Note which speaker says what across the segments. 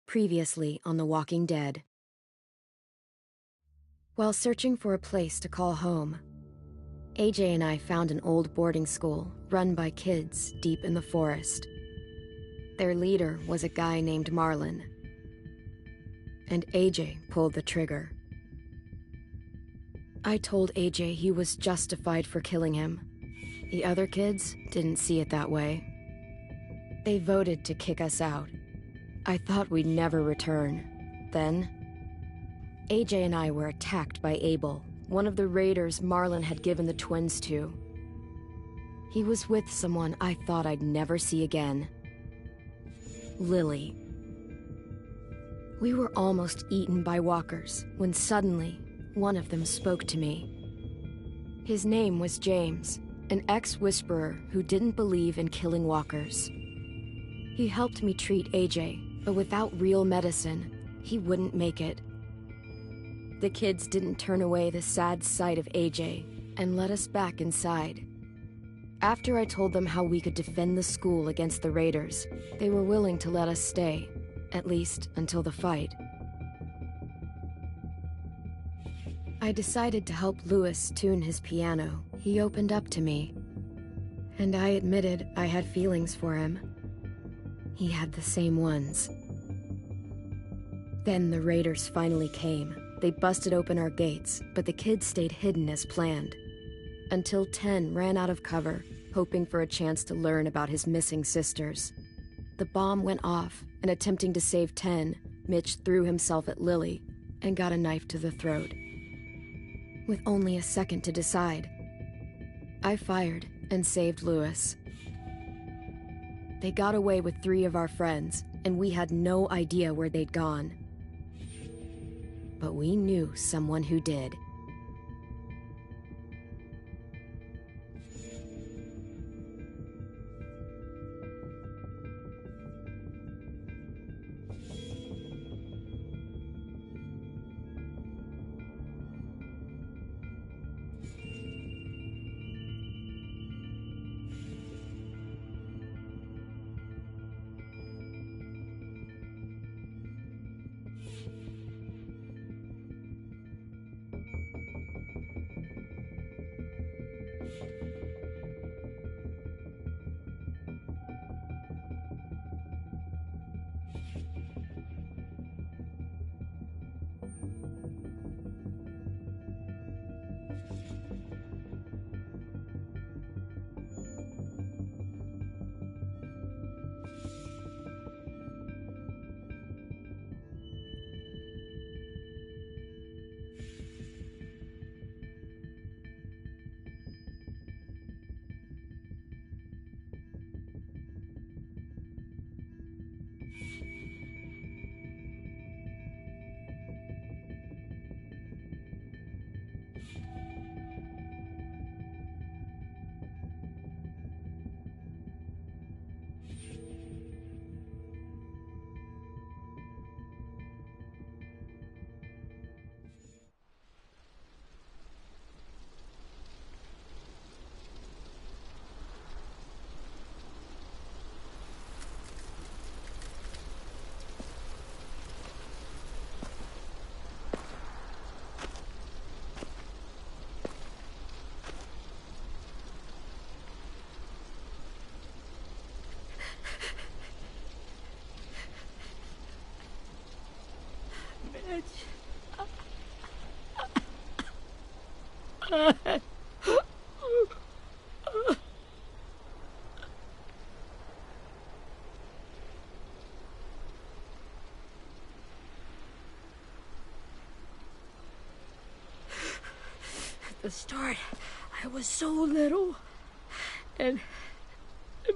Speaker 1: Previously on The Walking Dead. While searching for a place to call home, AJ and I found an old boarding school run by kids deep in the forest. Their leader was a guy named Marlon, and AJ pulled the trigger. I told AJ he was justified for killing him. The other kids didn't see it that way. They voted to kick us out. I thought we'd never return. Then, AJ and I were attacked by Abel, one of the raiders Marlon had given the twins to. He was with someone I thought I'd never see again. Lily. We were almost eaten by walkers when suddenly one of them spoke to me. His name was James, an ex-whisperer who didn't believe in killing walkers. He helped me treat AJ, but without real medicine, he wouldn't make it. The kids didn't turn away the sad sight of AJ and let us back inside. After I told them how we could defend the school against the raiders, they were willing to let us stay, at least until the fight. I decided to help Louis tune his piano. He opened up to me, and I admitted I had feelings for him. He had the same ones. Then the raiders finally came. They busted open our gates, but the kids stayed hidden as planned. Until Ten ran out of cover, hoping for a chance to learn about his missing sisters. The bomb went off, and attempting to save Ten, Mitch threw himself at Lily and got a knife to the throat. With only a second to decide, I fired and saved Louis. They got away with 3 of our friends, and we had no idea where they'd gone. But we knew someone who did.
Speaker 2: At the start, I was so little, and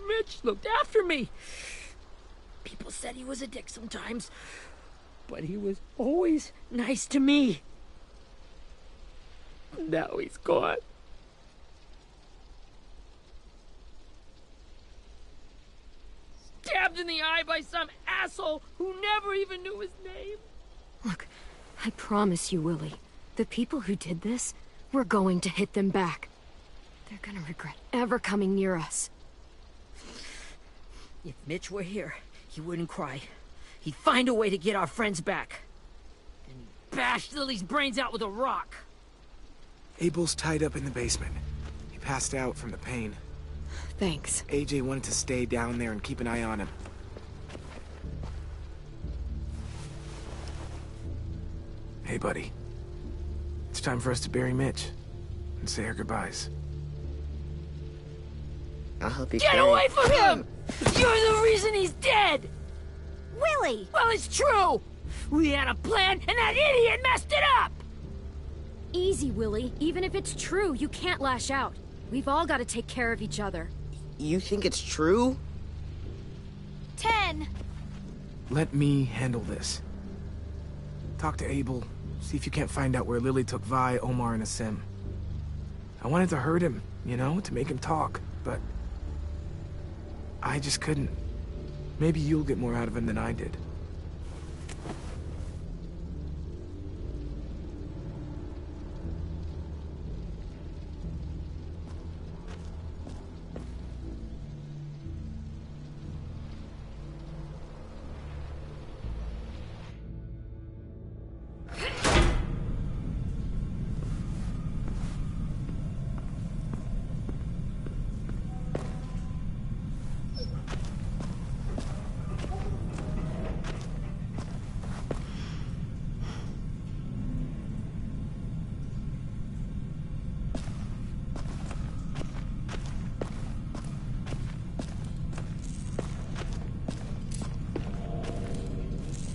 Speaker 2: Mitch looked after me. People said he was a dick sometimes, but he was always nice to me. Now he's gone. Stabbed in the eye by some asshole who never even knew his name.
Speaker 1: I promise you, Willie, the people who did this, we're going to hit them back. They're gonna regret ever coming near us.
Speaker 2: If Mitch were here, he wouldn't cry. He'd find a way to get our friends back. And he'd bash Lily's brains out with a rock.
Speaker 3: Abel's tied up in the basement. He passed out from the pain.
Speaker 1: Thanks.
Speaker 3: AJ wanted to stay down there and keep an eye on him. Hey, buddy. It's time for us to bury Mitch and say our goodbyes.
Speaker 4: I'll help you
Speaker 2: Get away from him! You're the reason he's dead!
Speaker 5: Willie!
Speaker 2: Well, it's true! We had a plan, and that idiot messed it up!
Speaker 1: Easy, Willie. Even if it's true, you can't lash out. We've all got to take care of each other.
Speaker 4: You think it's true?
Speaker 5: 10.
Speaker 3: Let me handle this. Talk to Abel. See if you can't find out where Lily took Vi, Omar, and Asim. I wanted to hurt him, you know, to make him talk, but I just couldn't. Maybe you'll get more out of him than I did.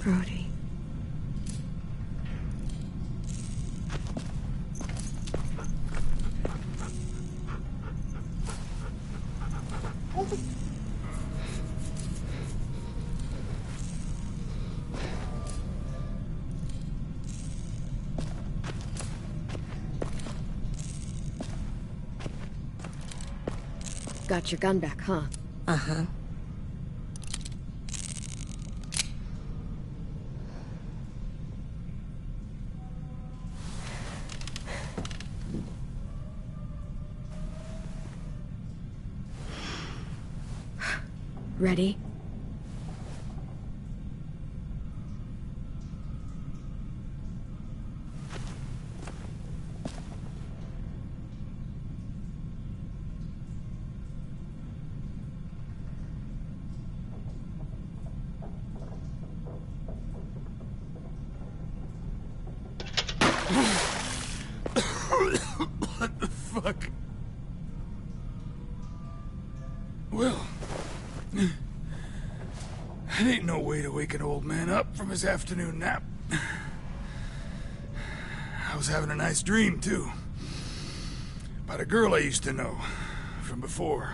Speaker 1: Brody. Got your gun back, huh?
Speaker 5: Uh-huh.
Speaker 1: Ready?
Speaker 6: What the fuck? Well, that ain't no way to wake an old man up from his afternoon nap. I was having a nice dream, too. About a girl I used to know from before.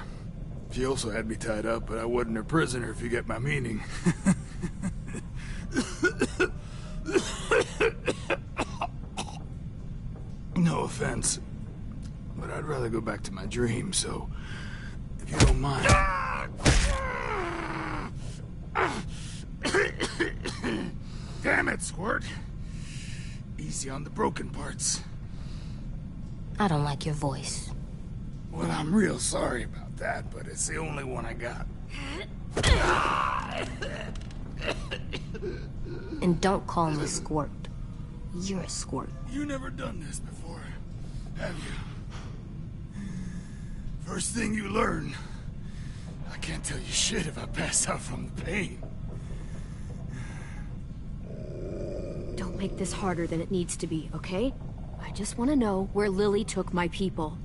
Speaker 6: She also had me tied up, but I wasn't her prisoner, if you get my meaning. No offense, but I'd rather go back to my dream, so if you don't mind. Damn it, Squirt. Easy on the broken parts.
Speaker 5: I don't like your voice.
Speaker 6: Well, I'm real sorry about that, but it's the only one I got.
Speaker 5: And don't call me Squirt. You're a squirt.
Speaker 6: You never done this before, have you? First thing you learn, I can't tell you shit if I pass out from the pain.
Speaker 1: Don't make this harder than it needs to be, okay? I just want to know where Lily took my people.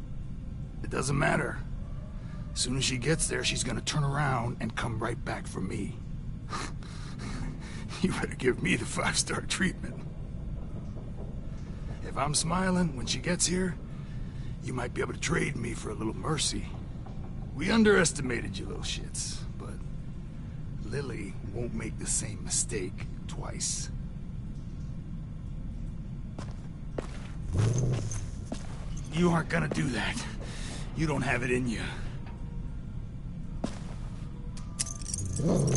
Speaker 6: It doesn't matter. As soon as she gets there, she's gonna turn around and come right back for me. You better give me the 5-star treatment. If I'm smiling when she gets here, you might be able to trade me for a little mercy. We underestimated you little shits, but Lily won't make the same mistake twice. You aren't gonna do that. You don't have it in you. Call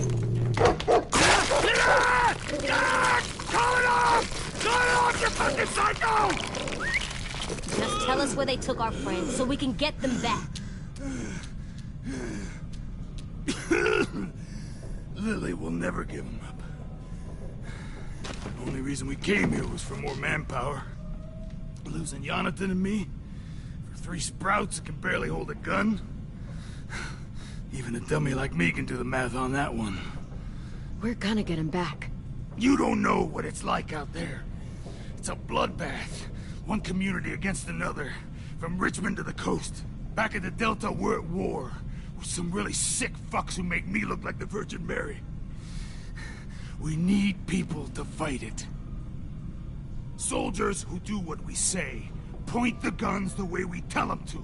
Speaker 6: it off! Call it off!
Speaker 5: us where they took our friends so we can get them back.
Speaker 6: Lily will never give him up. The only reason we came here was for more manpower. Losing Jonathan and me for 3 sprouts that can barely hold a gun. Even a dummy like me can do the math on that one.
Speaker 1: We're gonna get him back.
Speaker 6: You don't know what it's like out there. It's a bloodbath. One community against another. From Richmond to the coast. Back at the Delta, we're at war. With some really sick fucks who make me look like the Virgin Mary. We need people to fight it. Soldiers who do what we say. Point the guns the way we tell them to.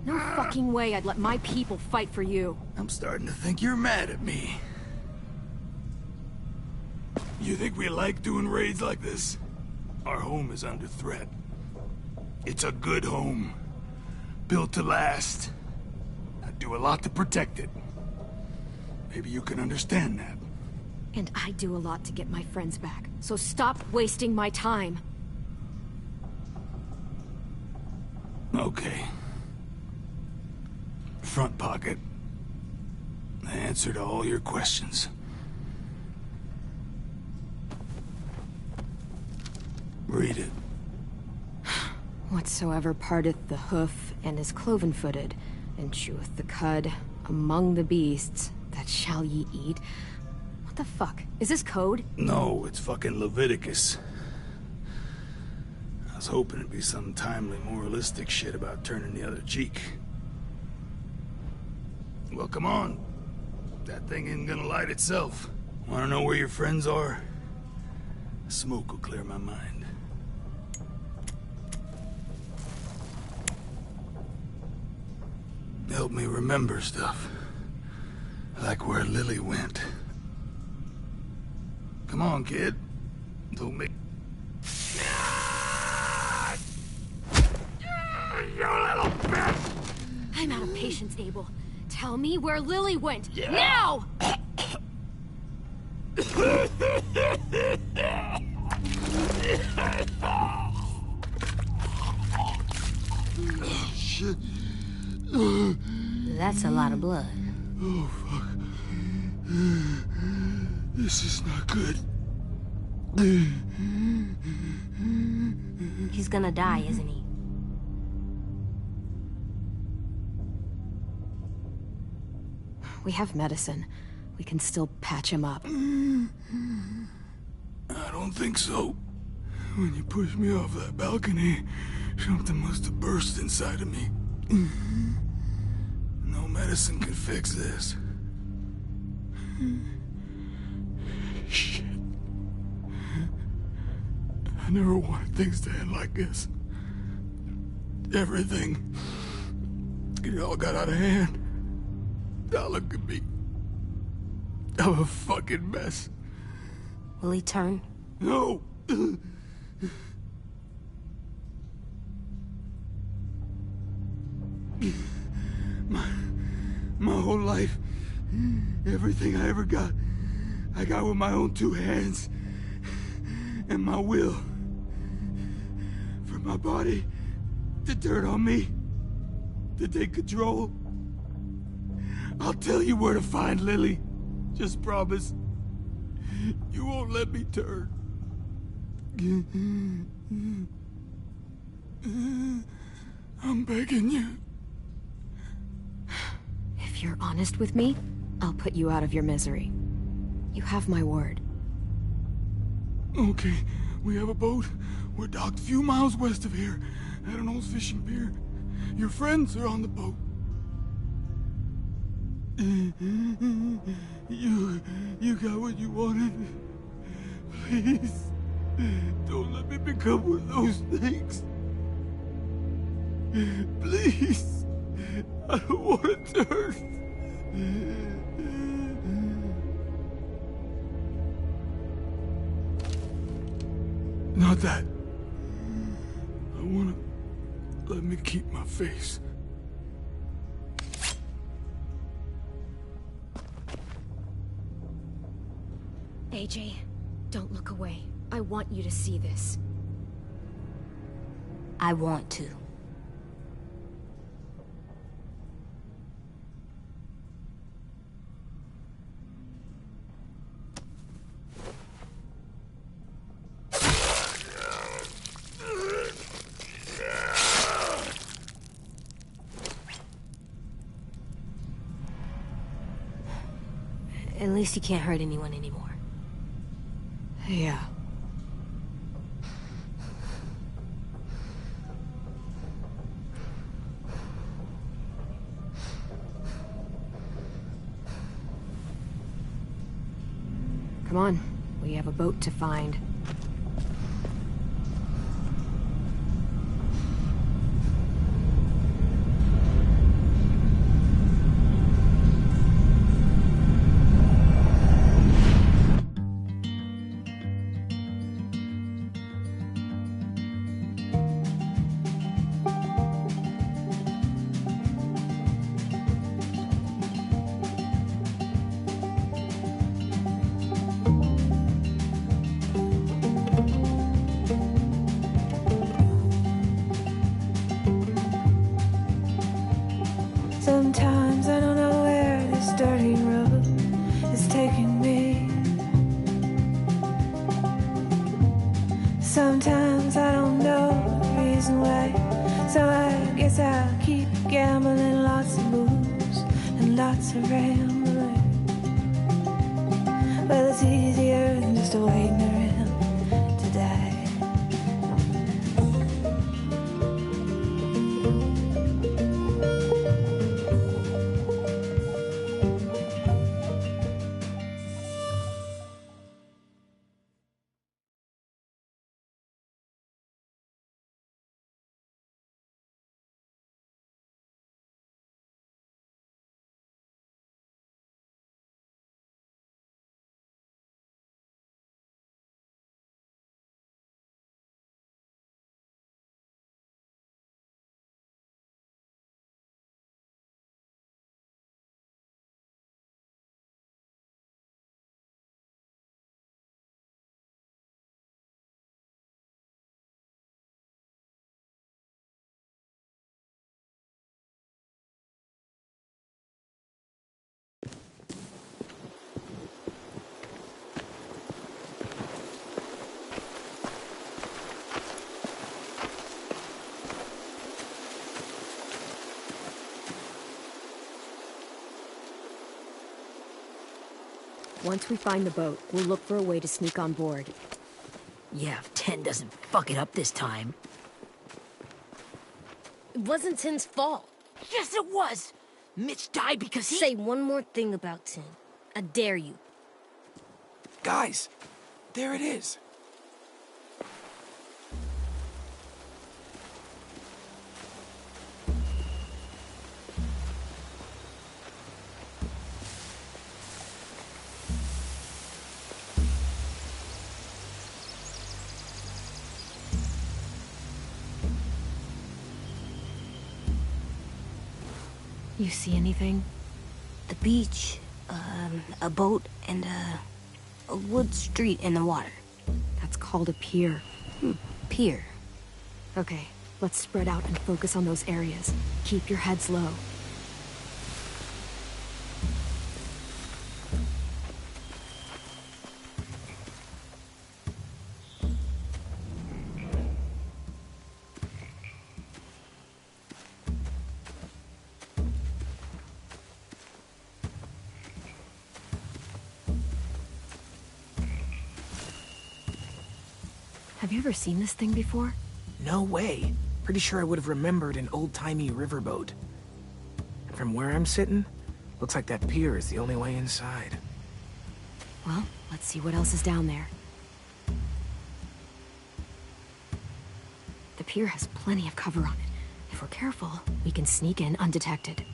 Speaker 7: No fucking way I'd let my people fight for you.
Speaker 6: I'm starting to think you're mad at me. You think we like doing raids like this? Our home is under threat. It's a good home. Built to last. I'd do a lot to protect it. Maybe you can understand that.
Speaker 7: And I do a lot to get my friends back. So stop wasting my time.
Speaker 6: Okay. Front pocket. The answer to all your questions. Read it.
Speaker 7: Whatsoever parteth the hoof and is cloven-footed, and cheweth the cud among the beasts, that shall ye eat. What the fuck? Is this code?
Speaker 6: No, it's fucking Leviticus. I was hoping it'd be some timely, moralistic shit about turning the other cheek. Well, come on. That thing isn't gonna light itself. Wanna know where your friends are? Smoke will clear my mind. Help me remember stuff. Like where Lily went. Come on, kid. Don't make... You little bitch!
Speaker 7: I'm out of patience, Abel. Tell me where Lily went. Yeah. Now!
Speaker 6: Shit.
Speaker 5: That's a lot of blood.
Speaker 6: Oh, fuck. This is not good.
Speaker 5: He's gonna die, isn't he?
Speaker 7: We have medicine. We can still patch him up.
Speaker 6: I don't think so. When you pushed me off that balcony, something must have burst inside of me. No medicine can fix this. Shit. I never wanted things to end like this. Everything. It all got out of hand. Now look at me. I'm a fucking mess.
Speaker 5: Will he turn?
Speaker 6: No! My whole life, everything I ever got, I got with my own 2 hands and my will. For my body to turn on me, to take control. I'll tell you where to find Lily. Just promise. You won't let me turn. I'm begging you.
Speaker 7: If you're honest with me, I'll put you out of your misery. You have my word.
Speaker 6: Okay, we have a boat. We're docked a few miles west of here, at an old fishing pier. Your friends are on the boat. You got what you wanted. Please, don't let me become one of those things. Please, I don't want to turn. Not that. I want to let me keep my face.
Speaker 7: AJ, don't look away. I want you to see this.
Speaker 5: I want to. At least you can't hurt anyone anymore.
Speaker 7: Yeah. Come on, we have a boat to find.
Speaker 8: Sometimes I don't know where this dirty road is taking me. Sometimes I don't know the reason why. So I guess I'll keep gambling, lots of moves and lots of rambling. Well, it's easier than just waiting around to die.
Speaker 7: Once we find the boat, we'll look for a way to sneak on board.
Speaker 2: Yeah, if Ten doesn't fuck it up this time.
Speaker 5: It wasn't Tin's fault.
Speaker 2: Yes, it was! Mitch died because he—
Speaker 5: Say one more thing about Tin. I dare you.
Speaker 3: Guys, there it is.
Speaker 7: You see anything?
Speaker 5: The beach, a boat, and a wood street in the water.
Speaker 7: That's called a pier.
Speaker 5: Pier.
Speaker 7: Okay, let's spread out and focus on those areas. Keep your heads low. Have you ever seen this thing before?
Speaker 3: No way. Pretty sure I would have remembered an old-timey riverboat. And from where I'm sitting, looks like that pier is the only way inside.
Speaker 7: Well, let's see what else is down there. The pier has plenty of cover on it. If we're careful, we can sneak in undetected.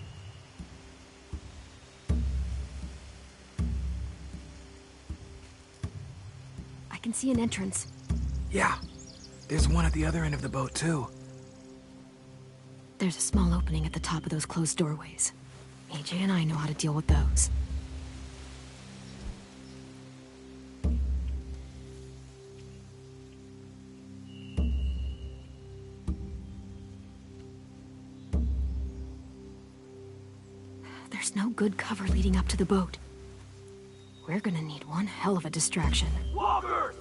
Speaker 7: I can see an entrance.
Speaker 3: Yeah, there's one at the other end of the boat, too.
Speaker 7: There's a small opening at the top of those closed doorways. AJ and I know how to deal with those. There's no good cover leading up to the boat. We're gonna need one hell of a distraction.
Speaker 3: Walkers!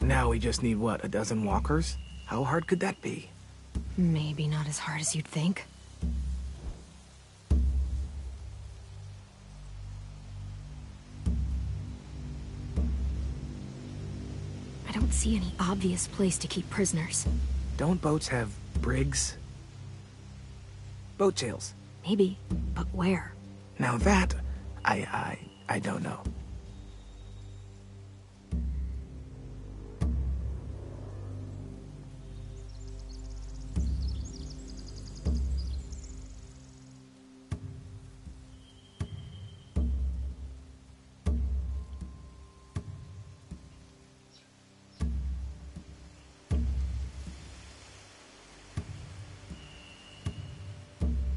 Speaker 3: Now we just need, what, a dozen walkers? How hard could that be?
Speaker 7: Maybe not as hard as you'd think. I don't see any obvious place to keep prisoners.
Speaker 3: Don't boats have brigs? Boat jails.
Speaker 7: Maybe, but where?
Speaker 3: Now that, I don't know.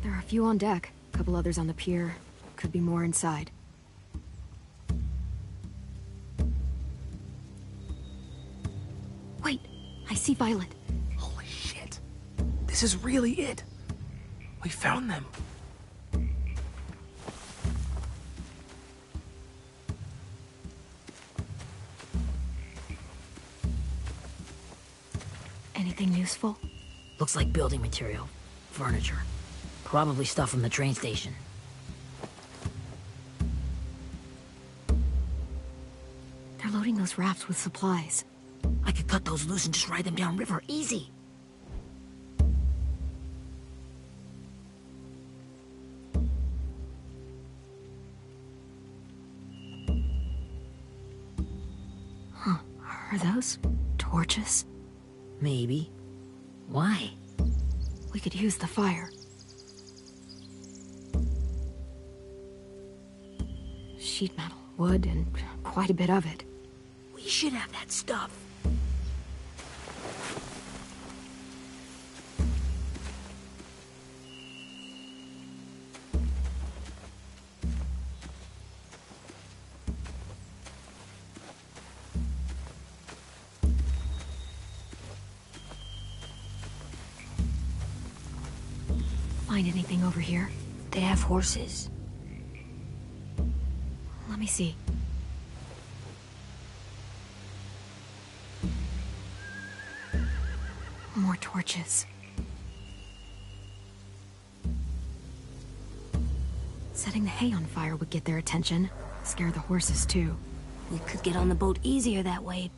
Speaker 7: There are a few on deck, a couple others on the pier. Could be more inside. Wait, I see Violet.
Speaker 3: Holy shit. This is really it. We found them.
Speaker 7: Anything useful?
Speaker 2: Looks like building material. Furniture. Probably stuff from the train station.
Speaker 7: They're loading those rafts with supplies.
Speaker 2: I could cut those loose and just ride them downriver. Easy.
Speaker 7: Huh. Are those torches?
Speaker 2: Maybe. Why?
Speaker 7: We could use the fire. Sheet metal, wood, and quite a bit of it.
Speaker 2: We should have that stuff.
Speaker 7: Find anything over here?
Speaker 5: They have horses.
Speaker 7: Let me see. More torches. Setting the hay on fire would get their attention. Scare the horses, too.
Speaker 5: We could get on the boat easier that way.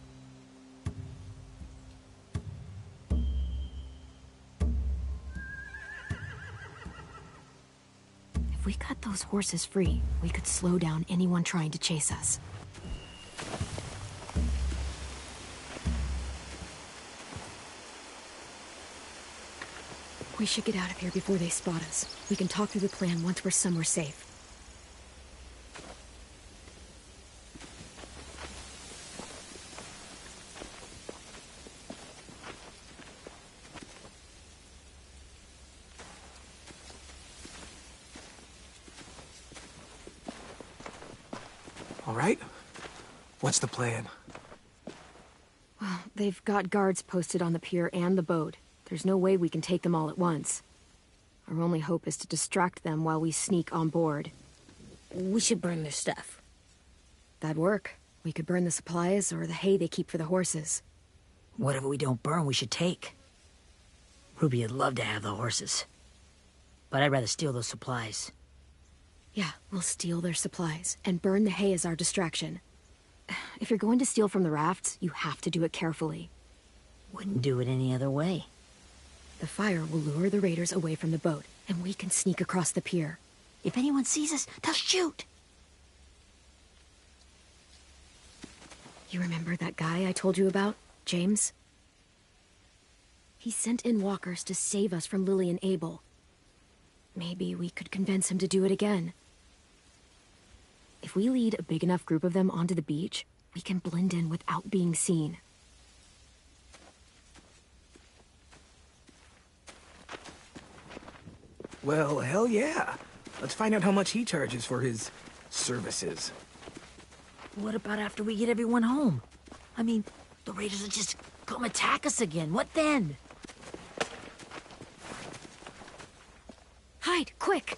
Speaker 7: If we cut those horses free, we could slow down anyone trying to chase us. We should get out of here before they spot us. We can talk through the plan once we're somewhere safe.
Speaker 3: All right? What's the plan?
Speaker 7: Well, they've got guards posted on the pier and the boat. There's no way we can take them all at once. Our only hope is to distract them while we sneak on board.
Speaker 5: We should burn their stuff.
Speaker 7: That'd work. We could burn the supplies or the hay they keep for the horses.
Speaker 2: Whatever we don't burn, we should take. Ruby would love to have the horses. But I'd rather steal those supplies.
Speaker 7: Yeah, we'll steal their supplies and burn the hay as our distraction. If you're going to steal from the rafts, you have to do it carefully.
Speaker 2: Wouldn't do it any other way.
Speaker 7: The fire will lure the raiders away from the boat, and we can sneak across the pier.
Speaker 2: If anyone sees us, they'll shoot.
Speaker 7: You remember that guy I told you about, James? He sent in walkers to save us from Lily and Abel. Maybe we could convince him to do it again. If we lead a big enough group of them onto the beach, we can blend in without being seen.
Speaker 3: Well, hell yeah. Let's find out how much he charges for his services.
Speaker 2: What about after we get everyone home? I mean, the raiders will just come attack us again. What then?
Speaker 7: Hide, quick!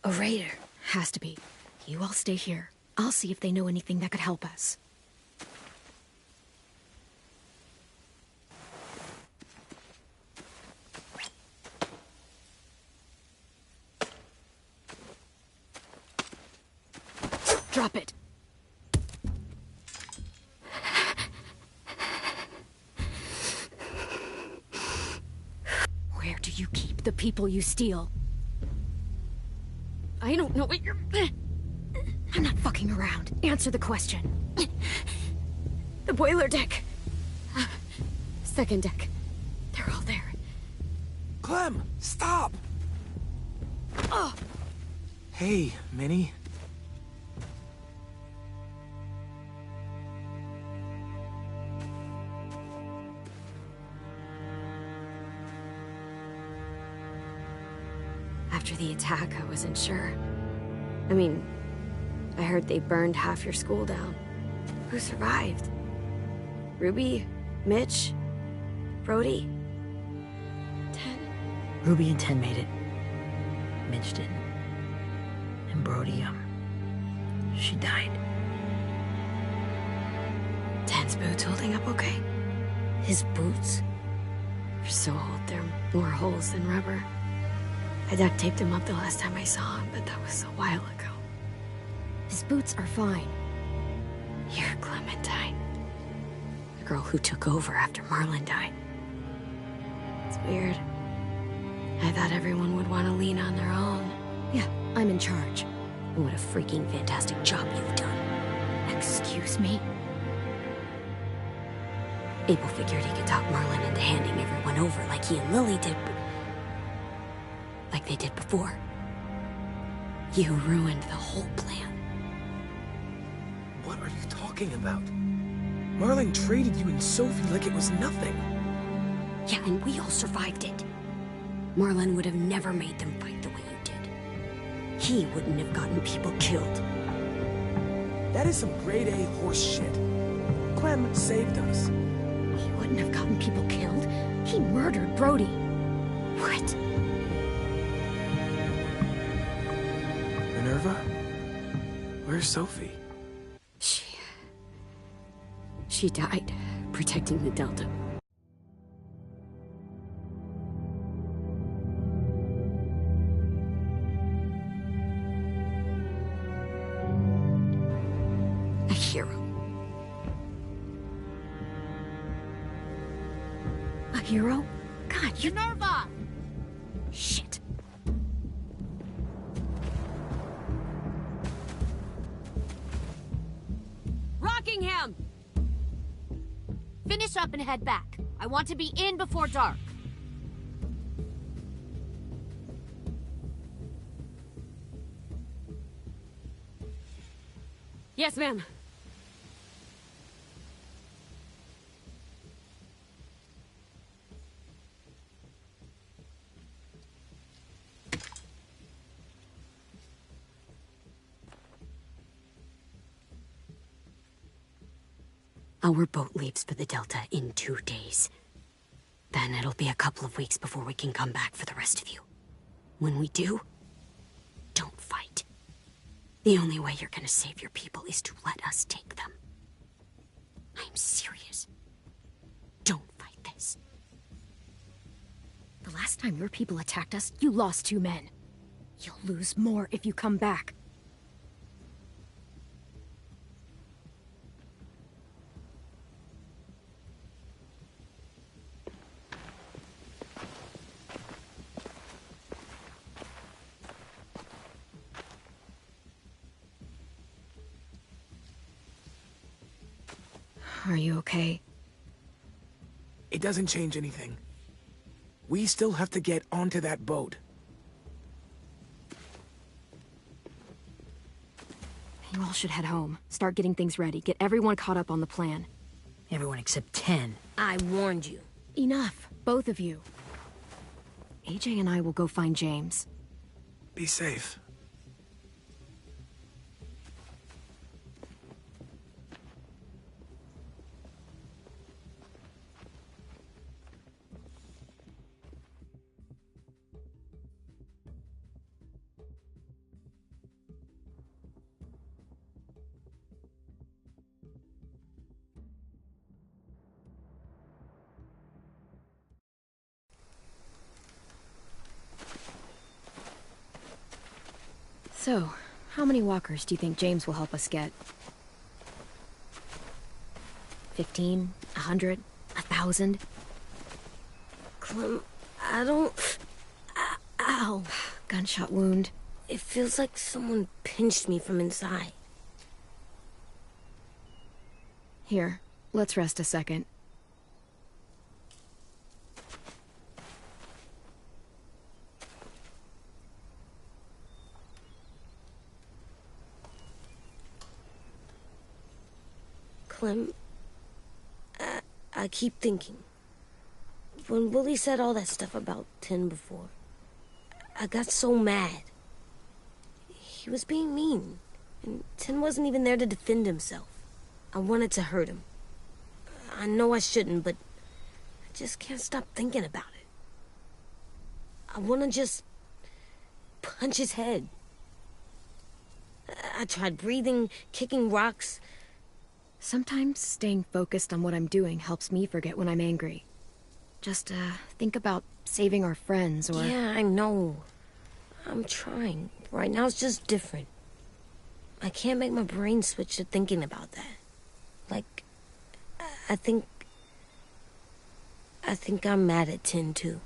Speaker 7: A raider. Has to be. You all stay here. I'll see if they know anything that could help us. Drop it. Where do you keep the people you steal? I don't know what you're... I'm not fucking around. Answer the question. The boiler deck. Second deck. They're all there.
Speaker 3: Clem, stop!
Speaker 7: Oh!
Speaker 3: Hey, Minnie.
Speaker 1: After the attack, I wasn't sure. I mean, I heard they burned half your school down. Who survived? Ruby? Mitch? Brody? Ten?
Speaker 2: Ruby and Ten made it. Mitch didn't. And Brody, she died.
Speaker 1: Ten's boots holding up okay?
Speaker 2: His boots?
Speaker 1: They're so old, they're more holes than rubber. I duct taped him up the last time I saw him, but that was a while ago. His boots are fine. You're Clementine. The girl who took over after Marlon died. It's weird. I thought everyone would want to lean on their own.
Speaker 7: Yeah, I'm in charge.
Speaker 1: And what a freaking fantastic job you've done.
Speaker 7: Excuse me?
Speaker 1: Abel figured he could talk Marlon into handing everyone over like he and Lily did, but... like they did before. You ruined the whole plan.
Speaker 3: What are you talking about? Marlon traded you and Sophie like it was nothing.
Speaker 1: Yeah, and we all survived it. Marlon would have never made them fight the way you did. He wouldn't have gotten people killed.
Speaker 3: That is some grade A horse shit. Clem saved us.
Speaker 7: He wouldn't have gotten people killed. He murdered Brody.
Speaker 1: What?
Speaker 3: Minerva? Where's Sophie?
Speaker 1: She died, protecting the Delta. A hero.
Speaker 7: A hero? God, you...
Speaker 9: Minerva!
Speaker 7: Shit.
Speaker 9: Rockingham! Finish up and head back. I want to be in before dark.
Speaker 7: Yes, ma'am.
Speaker 1: Our boat leaves for the Delta in 2 days. Then it'll be a couple of weeks before we can come back for the rest of you. When we do, don't fight. The only way you're gonna save your people is to let us take them. I'm serious. Don't fight this.
Speaker 7: The last time your people attacked us, you lost 2 men. You'll lose more if you come back.
Speaker 1: Are you okay?
Speaker 3: It doesn't change anything. We still have to get onto that boat.
Speaker 7: You all should head home. Start getting things ready. Get everyone caught up on the plan.
Speaker 2: Everyone except 10.
Speaker 5: I warned you.
Speaker 7: Enough, both of you. AJ and I will go find James.
Speaker 3: Be safe.
Speaker 7: So, how many walkers do you think James will help us get? 15? 100? 1,000?
Speaker 5: Clem, I don't... Ow.
Speaker 7: Gunshot wound.
Speaker 5: It feels like someone pinched me from inside.
Speaker 7: Here, let's rest a second.
Speaker 5: Clem, I keep thinking. When Willie said all that stuff about Tin before, I got so mad. He was being mean, and Tin wasn't even there to defend himself. I wanted to hurt him. I know I shouldn't, but I just can't stop thinking about it. I want to just punch his head. I tried breathing, kicking rocks.
Speaker 7: Sometimes staying focused on what I'm doing helps me forget when I'm angry. Just, think about saving our friends or...
Speaker 5: Yeah, I know. I'm trying. Right now it's just different. I can't make my brain switch to thinking about that. Like, I think I'm mad at Tin, too.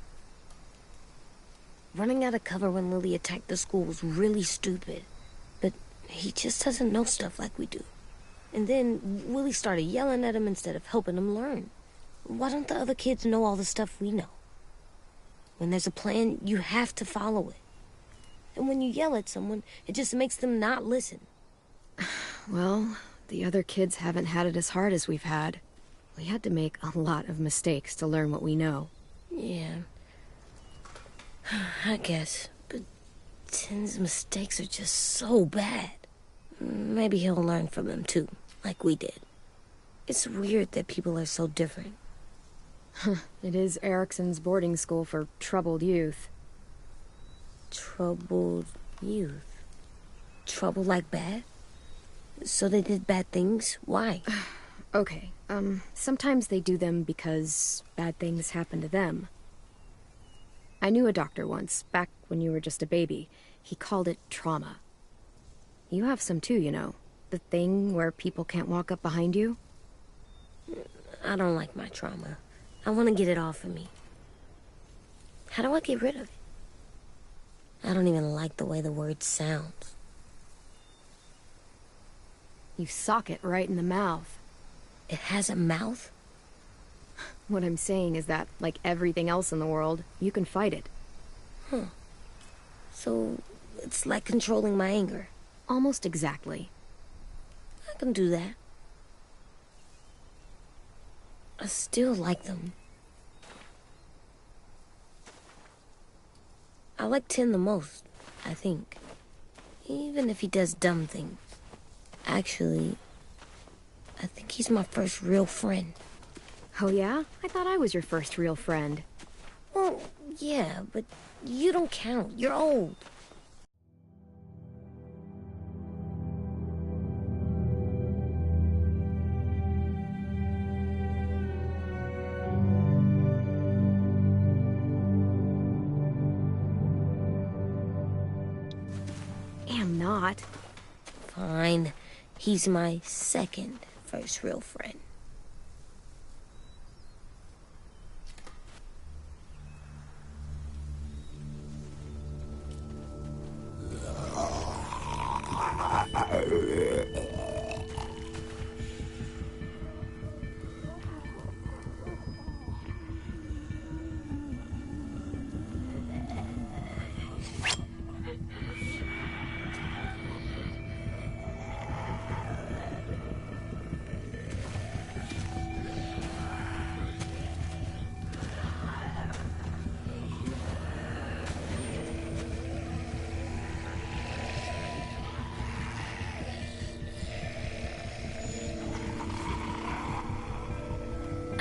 Speaker 5: Running out of cover when Lily attacked the school was really stupid. But he just doesn't know stuff like we do. And then Willie started yelling at him instead of helping him learn. Why don't the other kids know all the stuff we know? When there's a plan, you have to follow it. And when you yell at someone, it just makes them not listen.
Speaker 7: Well, the other kids haven't had it as hard as we've had. We had to make a lot of mistakes to learn what we know.
Speaker 5: Yeah. I guess. But Tin's mistakes are just so bad. Maybe he'll learn from them too, like we did. It's weird that people are so different.
Speaker 7: It is Erickson's boarding school for troubled youth.
Speaker 5: Troubled youth? Trouble like bad? So they did bad things? Why?
Speaker 7: Okay, sometimes they do them because bad things happen to them. I knew a doctor once, back when you were just a baby. He called it trauma. You have some too, you know. The thing where people can't walk up behind you.
Speaker 5: I don't like my trauma. I want to get it off of me. How do I get rid of it? I don't even like the way the word sounds.
Speaker 7: You sock it right in the mouth.
Speaker 5: It has a mouth?
Speaker 7: What I'm saying is that, like everything else in the world, you can fight it.
Speaker 5: Huh. So, it's like controlling my anger.
Speaker 7: Almost exactly.
Speaker 5: I can do that. I still like them. I like Tin the most, I think. Even if he does dumb things. Actually, I think he's my first real friend.
Speaker 7: Oh yeah? I thought I was your first real friend.
Speaker 5: Well, yeah, but you don't count. You're old.
Speaker 7: Am not.
Speaker 5: Fine. He's my second first real friend.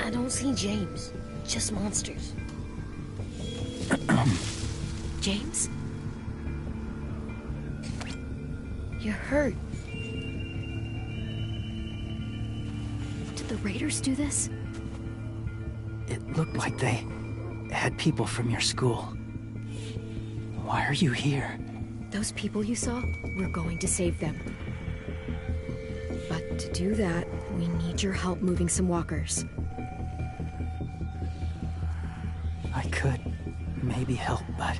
Speaker 5: I don't see James. Just monsters.
Speaker 7: James?
Speaker 5: You're hurt.
Speaker 7: Did the Raiders do this?
Speaker 10: It looked like they had people from your school. Why are you here?
Speaker 7: Those people you saw, we're going to save them. But to do that, we need your help moving some walkers.
Speaker 10: I could maybe help, but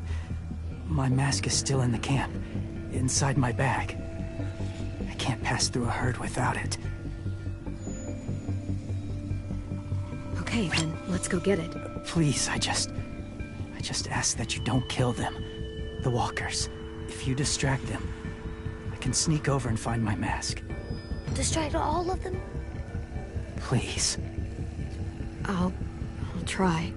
Speaker 10: my mask is still in the camp, inside my bag. I can't pass through a herd without it.
Speaker 7: Okay, then let's go get it.
Speaker 10: Please, I just ask that you don't kill them. The walkers. If you distract them, I can sneak over and find my mask.
Speaker 5: Distract all of them?
Speaker 10: Please.
Speaker 7: I'll try.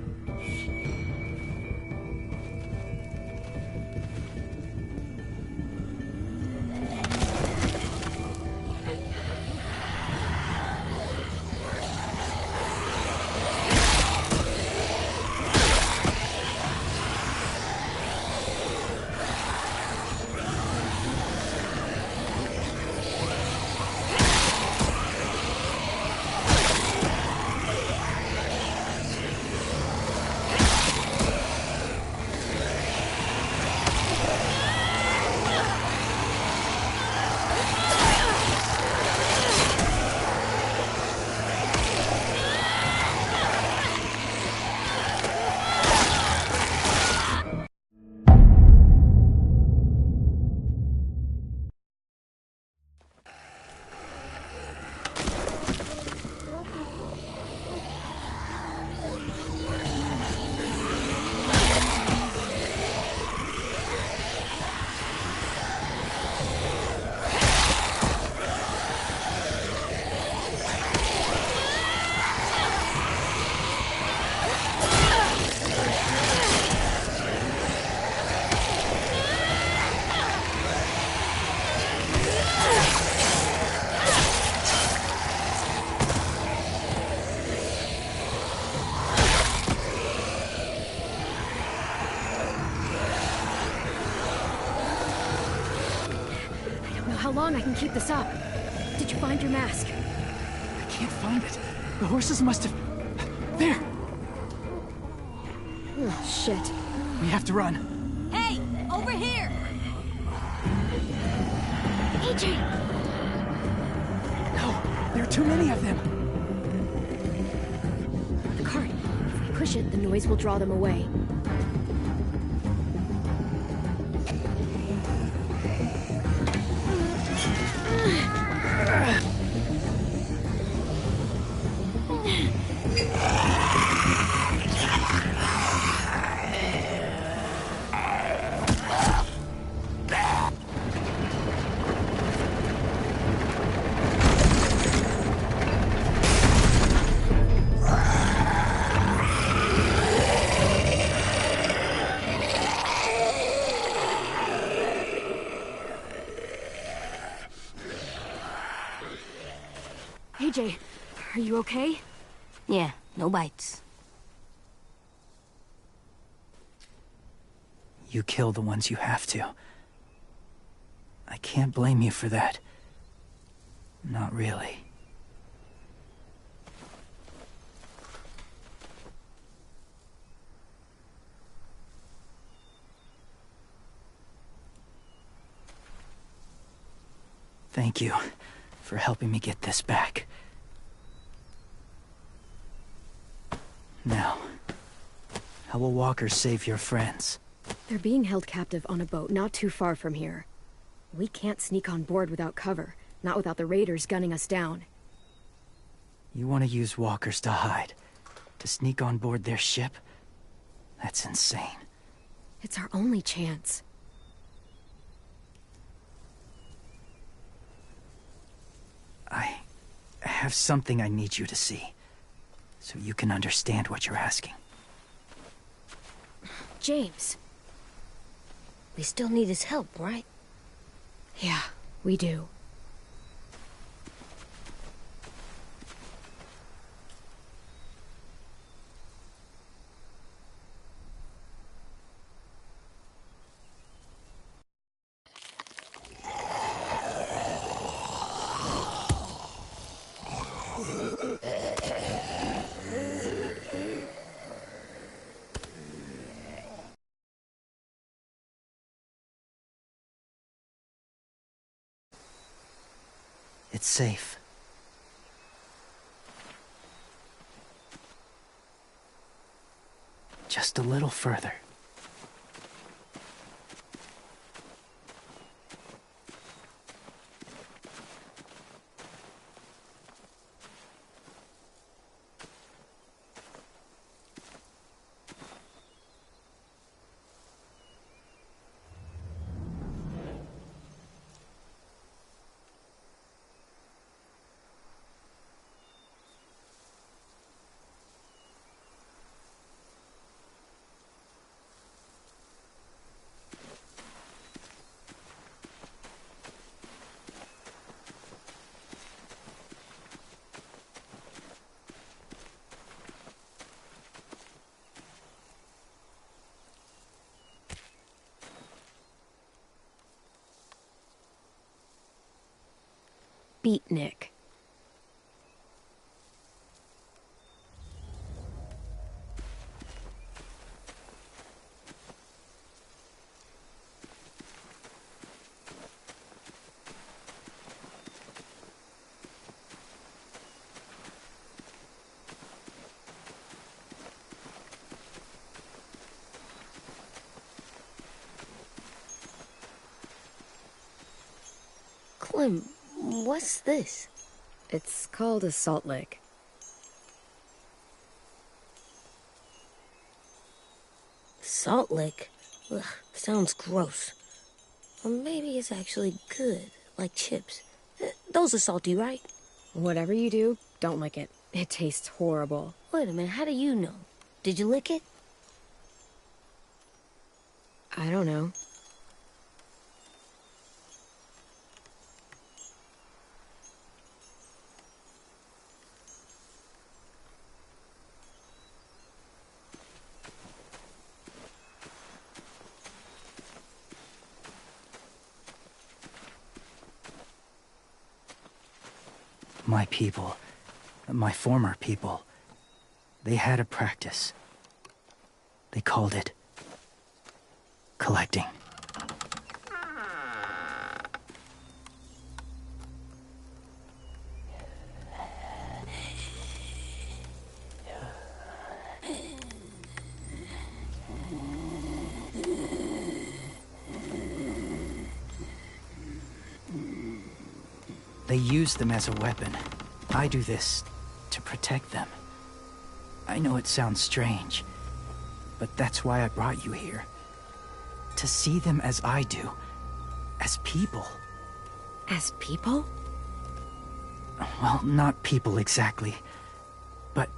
Speaker 7: How long I can keep this up? Did you find your mask?
Speaker 10: I can't find it. The horses must have... There!
Speaker 7: Oh, shit.
Speaker 10: We have to run.
Speaker 9: Hey! Over here!
Speaker 7: AJ!
Speaker 10: No! There are too many of them!
Speaker 7: The cart. If we push it, the noise will draw them away. AJ, are you okay?
Speaker 5: Yeah, no bites.
Speaker 10: You kill the ones you have to. I can't blame you for that. Not really. Thank you for helping me get this back. Now, how will walkers save your friends?
Speaker 7: They're being held captive on a boat not too far from here. We can't sneak on board without cover, not without the raiders gunning us down.
Speaker 10: You want to use walkers to hide? To sneak on board their ship? That's insane.
Speaker 7: It's our only chance.
Speaker 10: I have something I need you to see, so you can understand what you're asking.
Speaker 7: James.
Speaker 5: We still need his help, right?
Speaker 7: Yeah, we do.
Speaker 10: It's safe. Just a little further.
Speaker 1: Beatnik.
Speaker 5: Clem, what's this?
Speaker 1: It's called a salt lick.
Speaker 5: Salt lick? Ugh, sounds gross. Or maybe it's actually good, like chips. Those are salty, right?
Speaker 1: Whatever you do, don't lick it. It tastes horrible.
Speaker 5: Wait a minute, how do you know? Did you lick it?
Speaker 1: I don't know.
Speaker 10: My people, my former people, they had a practice. They called it collecting. They use them as a weapon. I do this to protect them. I know it sounds strange, but that's why I brought you here. To see them as I do. As people.
Speaker 1: As people?
Speaker 10: Well, not people exactly, but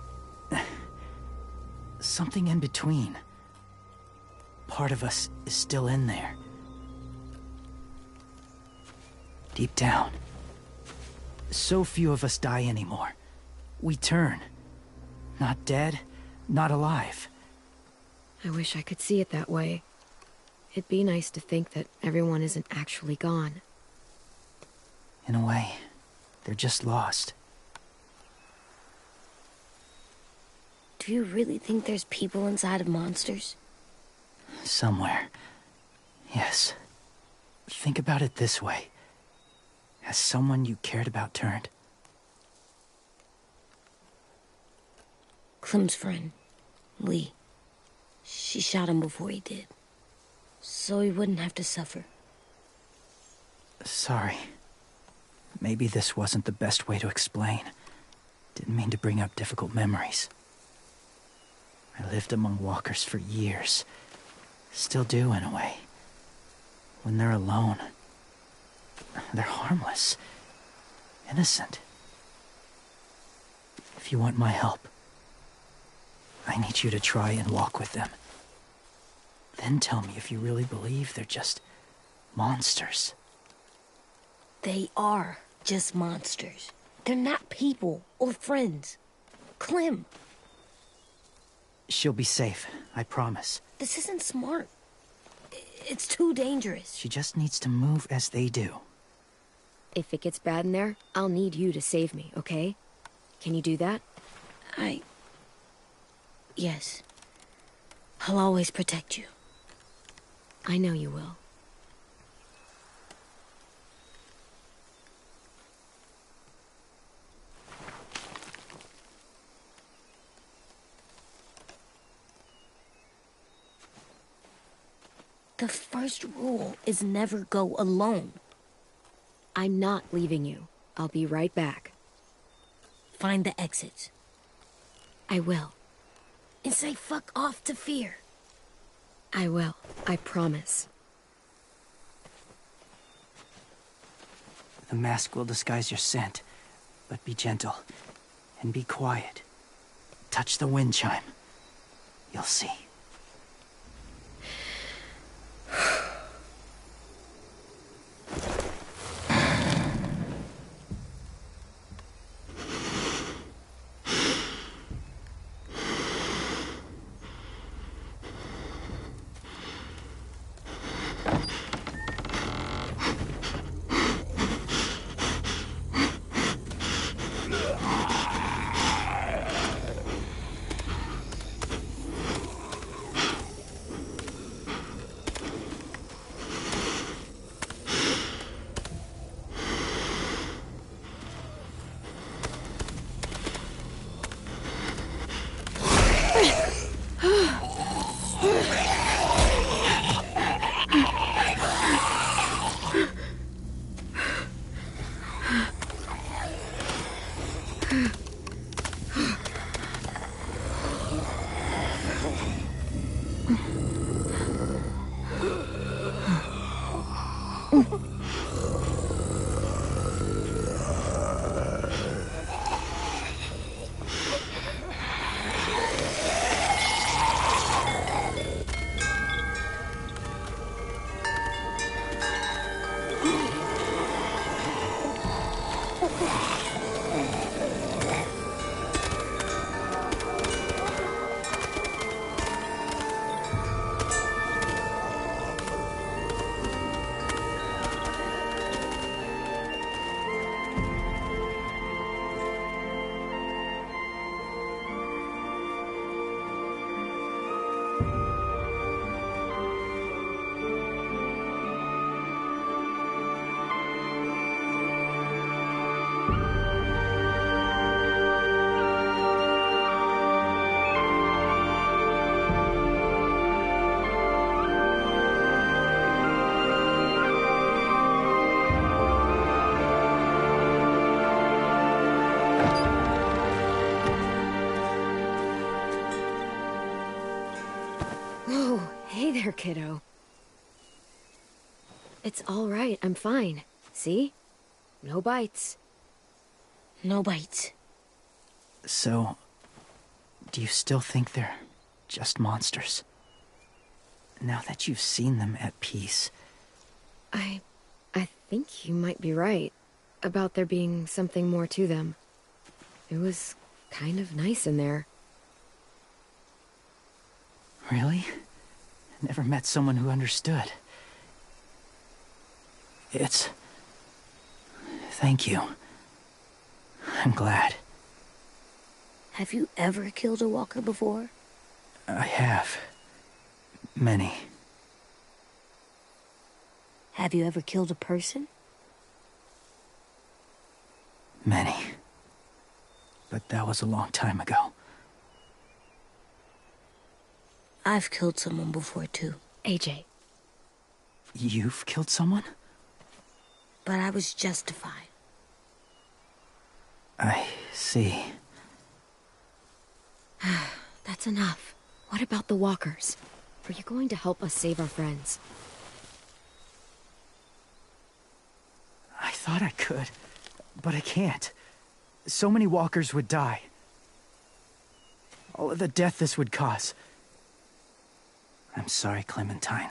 Speaker 10: something in between. Part of us is still in there. Deep down. So few of us die anymore. We turn. Not dead, not alive.
Speaker 1: I wish I could see it that way. It'd be nice to think that everyone isn't actually gone.
Speaker 10: In a way, they're just lost.
Speaker 5: Do you really think there's people inside of monsters?
Speaker 10: Somewhere. Yes. Think about it this way. Has someone you cared about turned?
Speaker 5: Clem's friend, Lee. She shot him before he did. So he wouldn't have to suffer.
Speaker 10: Sorry. Maybe this wasn't the best way to explain. Didn't mean to bring up difficult memories. I lived among walkers for years. Still do, in a way. When they're alone, they're harmless. Innocent. If you want my help, I need you to try and walk with them. Then tell me if you really believe they're just monsters.
Speaker 5: They are just monsters. They're not people or friends. Clem.
Speaker 10: She'll be safe, I promise.
Speaker 5: This isn't smart. It's too dangerous.
Speaker 10: She just needs to move as they do.
Speaker 1: If it gets bad in there, I'll need you to save me, okay? Can you do that?
Speaker 5: Yes. I'll always protect you.
Speaker 1: I know you will.
Speaker 5: The first rule is never go alone.
Speaker 7: I'm not leaving you. I'll be right back.
Speaker 5: Find the exit.
Speaker 7: I will.
Speaker 5: And say fuck off to Fear.
Speaker 7: I will. I promise.
Speaker 10: The mask will disguise your scent, but be gentle and be quiet. Touch the wind chime. You'll see.
Speaker 7: Hey there, kiddo. It's all right. I'm fine. See? No bites.
Speaker 5: No bites.
Speaker 10: So, do you still think they're just monsters? Now that you've seen them at peace.
Speaker 7: I think you might be right about there being something more to them. It was kind of nice in there.
Speaker 10: Really? Never met someone who understood. Thank you. I'm glad.
Speaker 5: Have you ever killed a walker before?
Speaker 10: I have. Many.
Speaker 5: Have you ever killed a person?
Speaker 10: Many. But that was a long time ago.
Speaker 5: I've killed someone before, too.
Speaker 7: AJ.
Speaker 10: You've killed someone?
Speaker 5: But I was justified.
Speaker 10: I see.
Speaker 7: That's enough. What about the walkers? Are you going to help us save our friends?
Speaker 10: I thought I could, but I can't. So many walkers would die. All of the death this would cause. I'm sorry, Clementine,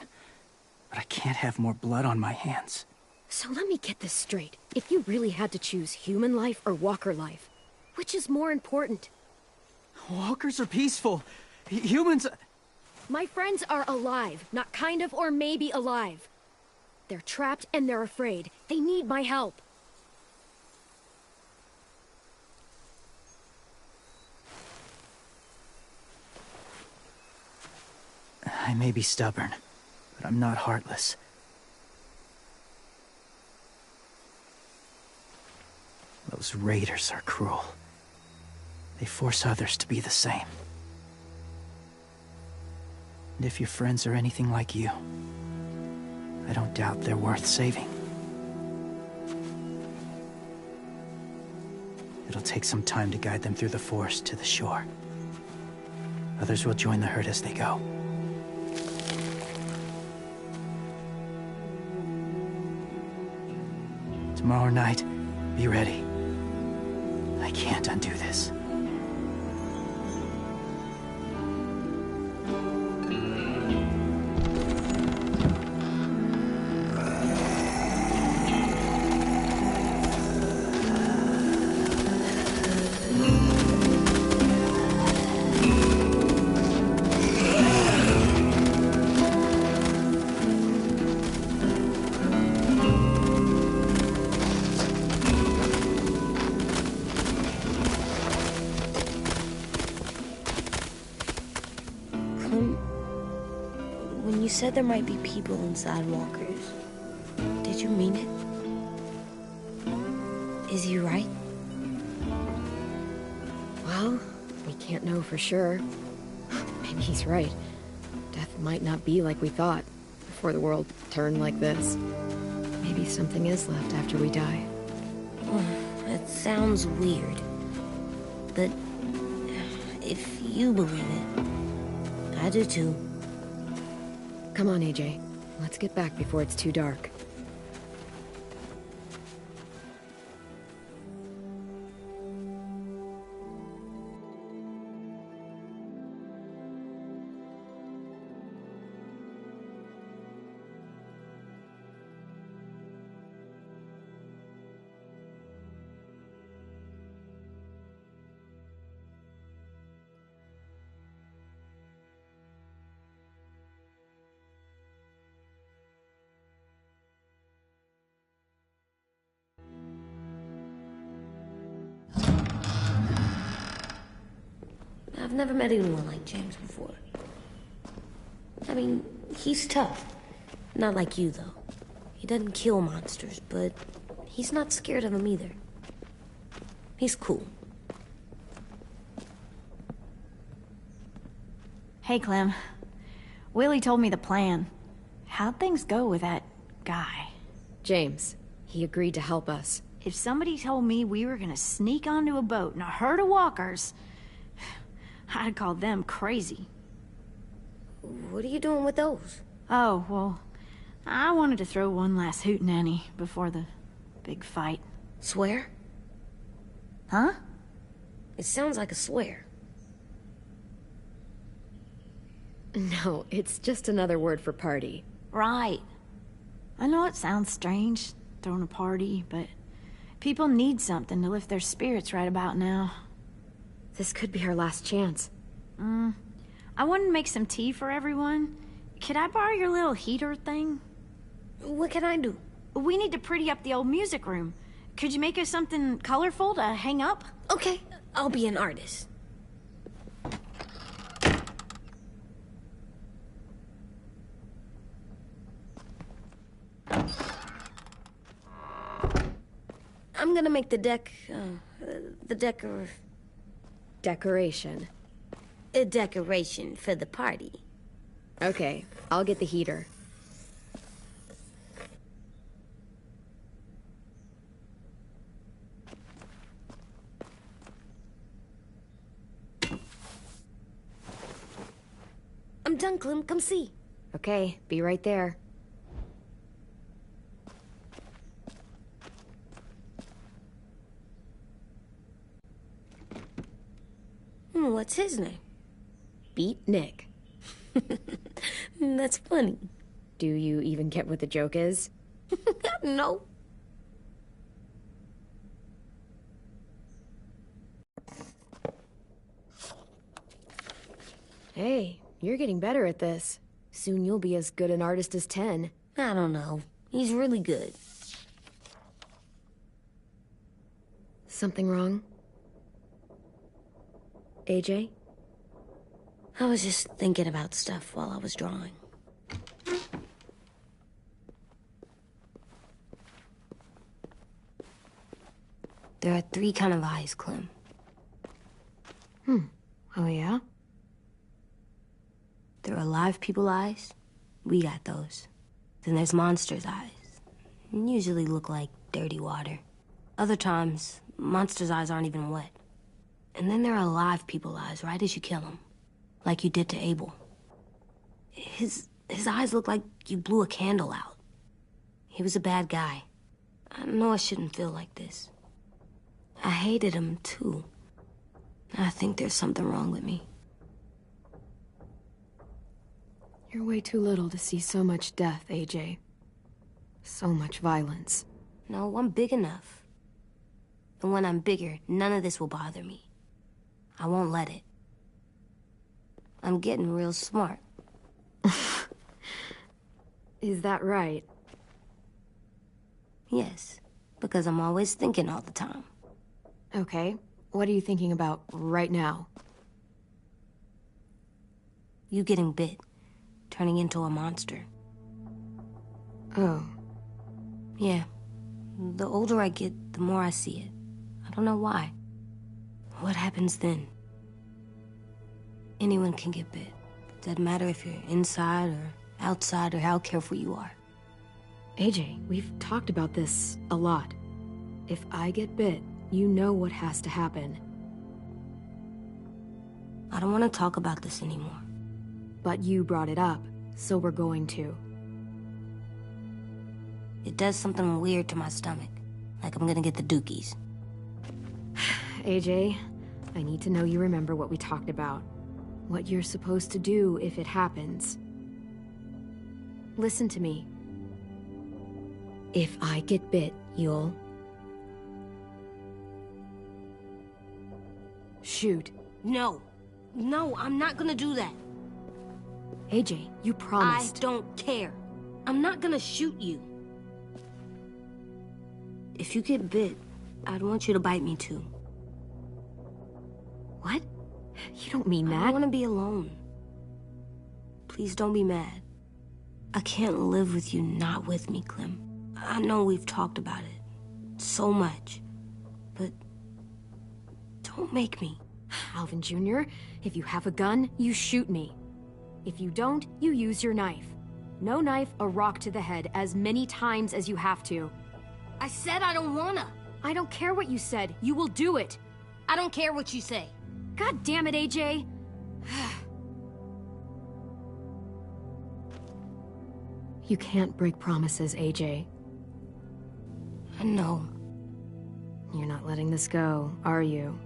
Speaker 10: but I can't have more blood on my hands.
Speaker 7: So let me get this straight. If you really had to choose human life or walker life, which is more important?
Speaker 10: Walkers are peaceful. Humans...
Speaker 7: My friends are alive, not kind of or maybe alive. They're trapped and they're afraid. They need my help.
Speaker 10: I may be stubborn, but I'm not heartless. Those raiders are cruel. They force others to be the same. And if your friends are anything like you, I don't doubt they're worth saving. It'll take some time to guide them through the forest to the shore. Others will join the herd as they go. Tomorrow night, be ready. I can't undo this.
Speaker 5: When you said there might be people inside walkers, did you mean it? Is he right?
Speaker 1: Well, we can't know for sure. Maybe he's right. Death might not be like we thought, before the world turned like this. Maybe something is left after we die.
Speaker 5: It sounds weird. But if you believe it, I do too.
Speaker 1: Come on, AJ. Let's get back before it's too dark.
Speaker 5: I've never met anyone like James before. I mean, he's tough. Not like you, though. He doesn't kill monsters, but he's not scared of them either. He's cool.
Speaker 7: Hey, Clem. Willie told me the plan. How'd things go with that guy?
Speaker 1: James. He agreed to help us.
Speaker 7: If somebody told me we were gonna sneak onto a boat in a herd of walkers, I'd call them crazy.
Speaker 5: What are you doing with those?
Speaker 7: Oh, well, I wanted to throw one last hootenanny before the big fight.
Speaker 5: Swear?
Speaker 7: Huh?
Speaker 5: It sounds like a swear.
Speaker 1: No, it's just another word for party.
Speaker 7: Right. I know it sounds strange, throwing a party, but people need something to lift their spirits right about now.
Speaker 1: This could be our last chance.
Speaker 7: I wanted to make some tea for everyone. Could I borrow your little heater thing?
Speaker 5: What can I do?
Speaker 7: We need to pretty up the old music room. Could you make us something colorful to hang up?
Speaker 5: Okay, I'll be an artist. I'm gonna make the
Speaker 1: Decoration.
Speaker 5: a decoration for the party.
Speaker 1: Okay, I'll get the heater.
Speaker 5: I'm done, Clem. Come see.
Speaker 1: Okay, be right there.
Speaker 5: What's his name?
Speaker 1: Beat Nick.
Speaker 5: That's funny.
Speaker 1: Do you even get what the joke is?
Speaker 5: No.
Speaker 1: Hey, you're getting better at this. Soon you'll be as good an artist as 10.
Speaker 5: I don't know. He's really good.
Speaker 1: Something wrong? AJ?
Speaker 5: I was just thinking about stuff while I was drawing. There are 3 kinds of eyes, Clem.
Speaker 1: Oh, yeah?
Speaker 5: There are live people eyes. We got those. Then there's monsters' eyes. Usually look like dirty water. Other times, monsters' eyes aren't even wet. And then there are live people's eyes right as you kill them. Like you did to Abel. His eyes look like you blew a candle out. He was a bad guy. I know I shouldn't feel like this. I hated him, too. I think there's something wrong with me.
Speaker 1: You're way too little to see so much death, AJ. So much violence.
Speaker 5: No, I'm big enough. And when I'm bigger, none of this will bother me. I won't let it. I'm getting real smart.
Speaker 1: Is that right?
Speaker 5: Yes, because I'm always thinking all the time.
Speaker 1: Okay, what are you thinking about right now?
Speaker 5: You getting bit, turning into a monster.
Speaker 1: Oh.
Speaker 5: Yeah. The older I get, the more I see it. I don't know why. What happens then? Anyone can get bit. Doesn't matter if you're inside or outside or how careful you are.
Speaker 1: AJ, we've talked about this a lot. If I get bit, you know what has to happen.
Speaker 5: I don't want to talk about this anymore.
Speaker 1: But you brought it up, so we're going to.
Speaker 5: It does something weird to my stomach. Like I'm gonna get the dookies.
Speaker 1: AJ, I need to know you remember what we talked about. What you're supposed to do if it happens. Listen to me. If I get bit, you'll... shoot.
Speaker 5: No. No, I'm not gonna do that.
Speaker 1: AJ, you promised.
Speaker 5: I don't care. I'm not gonna shoot you. If you get bit, I'd want you to bite me too.
Speaker 1: What? You don't mean that.
Speaker 5: I want to be alone. Please don't be mad. I can't live with you not with me, Clem. I know we've talked about it so much, but don't make me.
Speaker 1: Alvin Jr., if you have a gun, you shoot me. If you don't, you use your knife. No knife, a rock to the head as many times as you have to.
Speaker 5: I said I don't wanna.
Speaker 1: I don't care what you said. You will do it.
Speaker 5: I don't care what you say.
Speaker 1: God damn it, AJ. You can't break promises, AJ.
Speaker 5: I know.
Speaker 1: You're not letting this go, are you?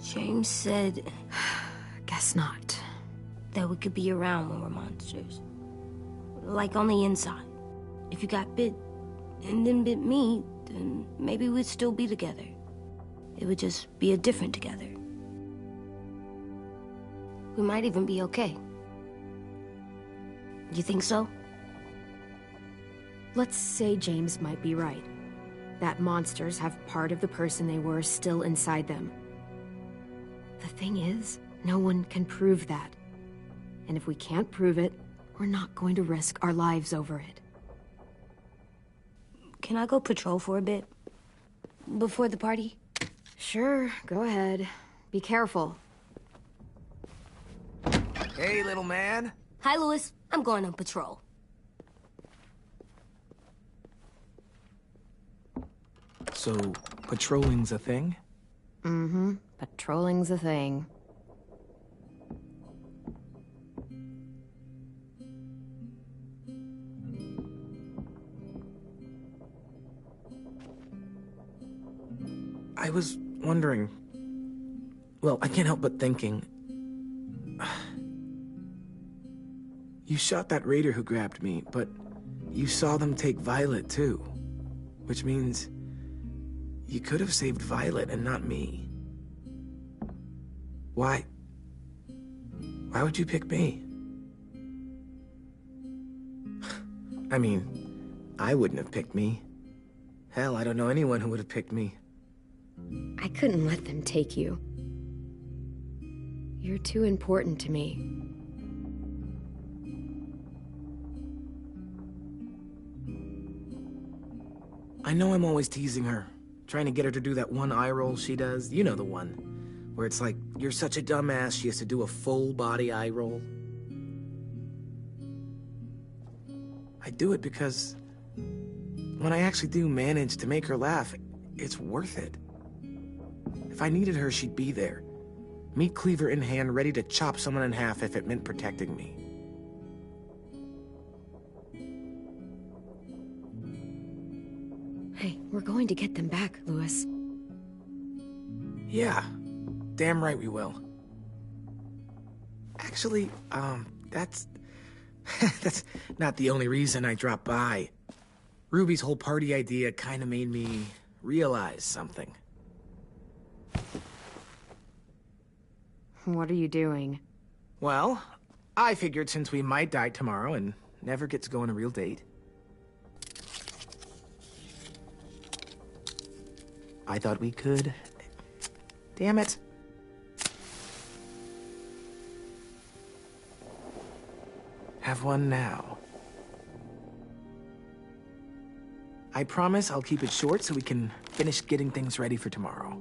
Speaker 5: James said...
Speaker 1: Guess not.
Speaker 5: That we could be around when we're monsters. Like on the inside. If you got bit and then bit me, then maybe we'd still be together. It would just be a different together. We might even be okay. You think so?
Speaker 1: Let's say James might be right. That monsters have part of the person they were still inside them. The thing is, no one can prove that. And if we can't prove it, we're not going to risk our lives over it.
Speaker 5: Can I go patrol for a bit? Before the party?
Speaker 1: Sure, go ahead. Be careful.
Speaker 3: Hey, little man.
Speaker 5: Hi, Louis. I'm going on patrol.
Speaker 3: So, patrolling's a thing?
Speaker 1: Mm-hmm. Patrolling's a thing.
Speaker 3: I was wondering... Well, I can't help but thinking... You shot that raider who grabbed me, but you saw them take Violet too. Which means... you could have saved Violet and not me. Why? Why would you pick me? I mean, I wouldn't have picked me. Hell, I don't know anyone who would have picked me.
Speaker 1: I couldn't let them take you. You're too important to me.
Speaker 3: I know I'm always teasing her, trying to get her to do that one eye roll she does. You know the one, where it's like, you're such a dumbass, she has to do a full body eye roll. I I do it because when I actually do manage to make her laugh, it's worth it. If I needed her, she'd be there. Meat cleaver in hand, ready to chop someone in half if it meant protecting me.
Speaker 1: Hey, we're going to get them back, Louis.
Speaker 3: Yeah, damn right we will. Actually, that's... that's not the only reason I dropped by. Ruby's whole party idea kind of made me realize something.
Speaker 1: What are you doing?
Speaker 3: Well, I figured since we might die tomorrow and never get to go on a real date, I thought we could... Damn it. Have one now. I promise I'll keep it short so we can finish getting things ready for tomorrow.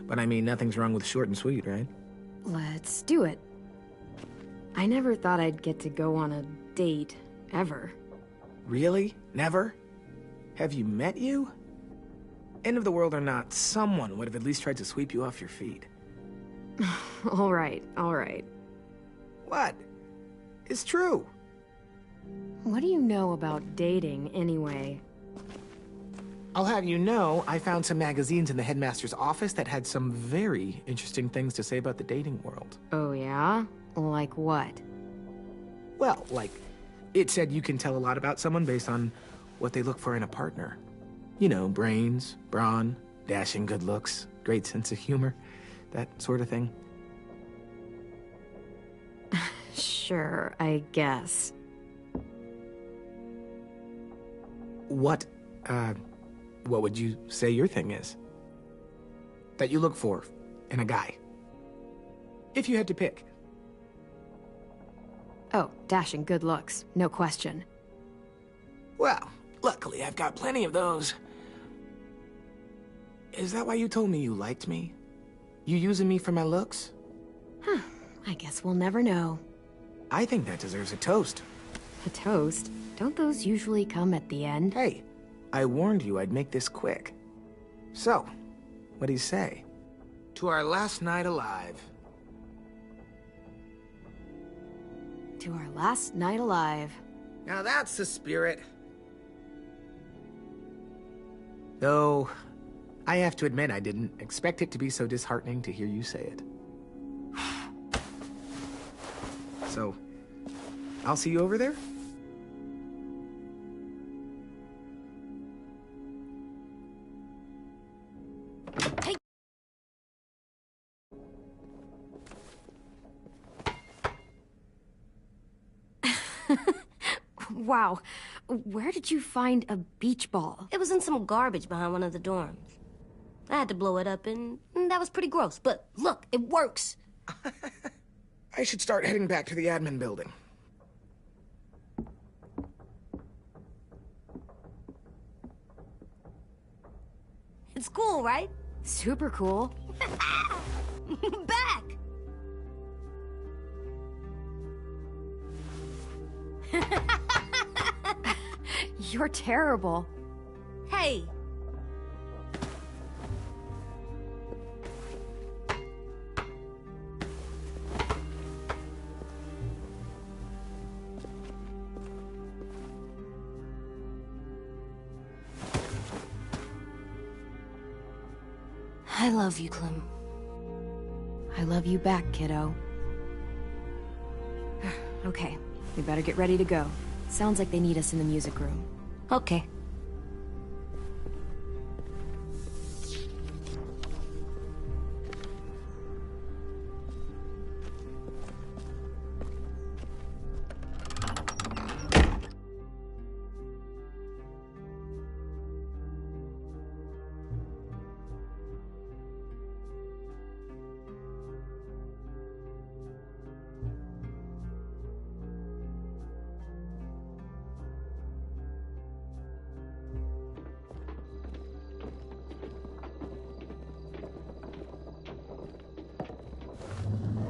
Speaker 3: But I mean, nothing's wrong with short and sweet, right?
Speaker 1: Let's do it. I never thought I'd get to go on a date, ever.
Speaker 3: Really? Never? Have you met you? End of the world or not, someone would have at least tried to sweep you off your feet.
Speaker 1: All right, all right.
Speaker 3: What? It's true.
Speaker 1: What do you know about dating, anyway?
Speaker 3: I'll have you know, I found some magazines in the headmaster's office that had some very interesting things to say about the dating world.
Speaker 1: Oh, yeah? Like what?
Speaker 3: Well, like, it said you can tell a lot about someone based on what they look for in a partner. You know, brains, brawn, dashing good looks, great sense of humor, that sort of thing.
Speaker 1: Sure, I guess.
Speaker 3: What would you say your thing is? That you look for in a guy? If you had to pick.
Speaker 1: Oh, dashing good looks, no question.
Speaker 3: Well, luckily I've got plenty of those. Is that why you told me you liked me? You using me for my looks?
Speaker 1: Huh, I guess we'll never know.
Speaker 3: I think that deserves a toast.
Speaker 1: A toast? Don't those usually come at the end?
Speaker 3: Hey, I warned you I'd make this quick. So, what do you say? To our last night alive.
Speaker 1: To our last night alive.
Speaker 3: Now that's the spirit. Though, I have to admit I didn't expect it to be so disheartening to hear you say it. So, I'll see you over there?
Speaker 5: Hey.
Speaker 1: Wow, where did you find a beach ball?
Speaker 5: It was in some garbage behind one of the dorms. I had to blow it up, and that was pretty gross. But look, it works.
Speaker 3: I should start heading back to the admin building.
Speaker 5: It's cool, right?
Speaker 1: Super cool.
Speaker 5: Back!
Speaker 1: You're terrible.
Speaker 5: Hey! I love you, Clem.
Speaker 1: I love you back, kiddo. Okay, we better get ready to go. Sounds like they need us in the music room.
Speaker 5: Okay.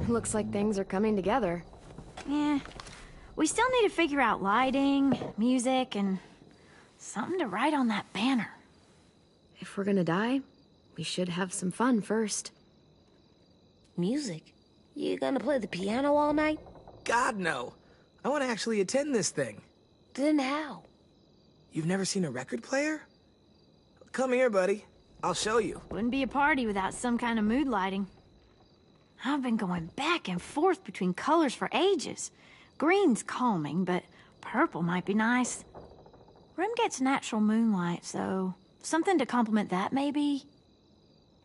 Speaker 1: Looks like things are coming together.
Speaker 7: Eh, We still need to figure out lighting, music, and something to write on that banner.
Speaker 1: If we're gonna die, we should have some fun first.
Speaker 5: Music? You gonna play the piano all night?
Speaker 3: God, no. I want to actually attend this thing.
Speaker 5: Then how?
Speaker 3: You've never seen a record player? Come here, buddy. I'll show you.
Speaker 7: Wouldn't be a party without some kind of mood lighting. I've been going back and forth between colors for ages. Green's calming, but purple might be nice. Room gets natural moonlight, so something to complement that, maybe?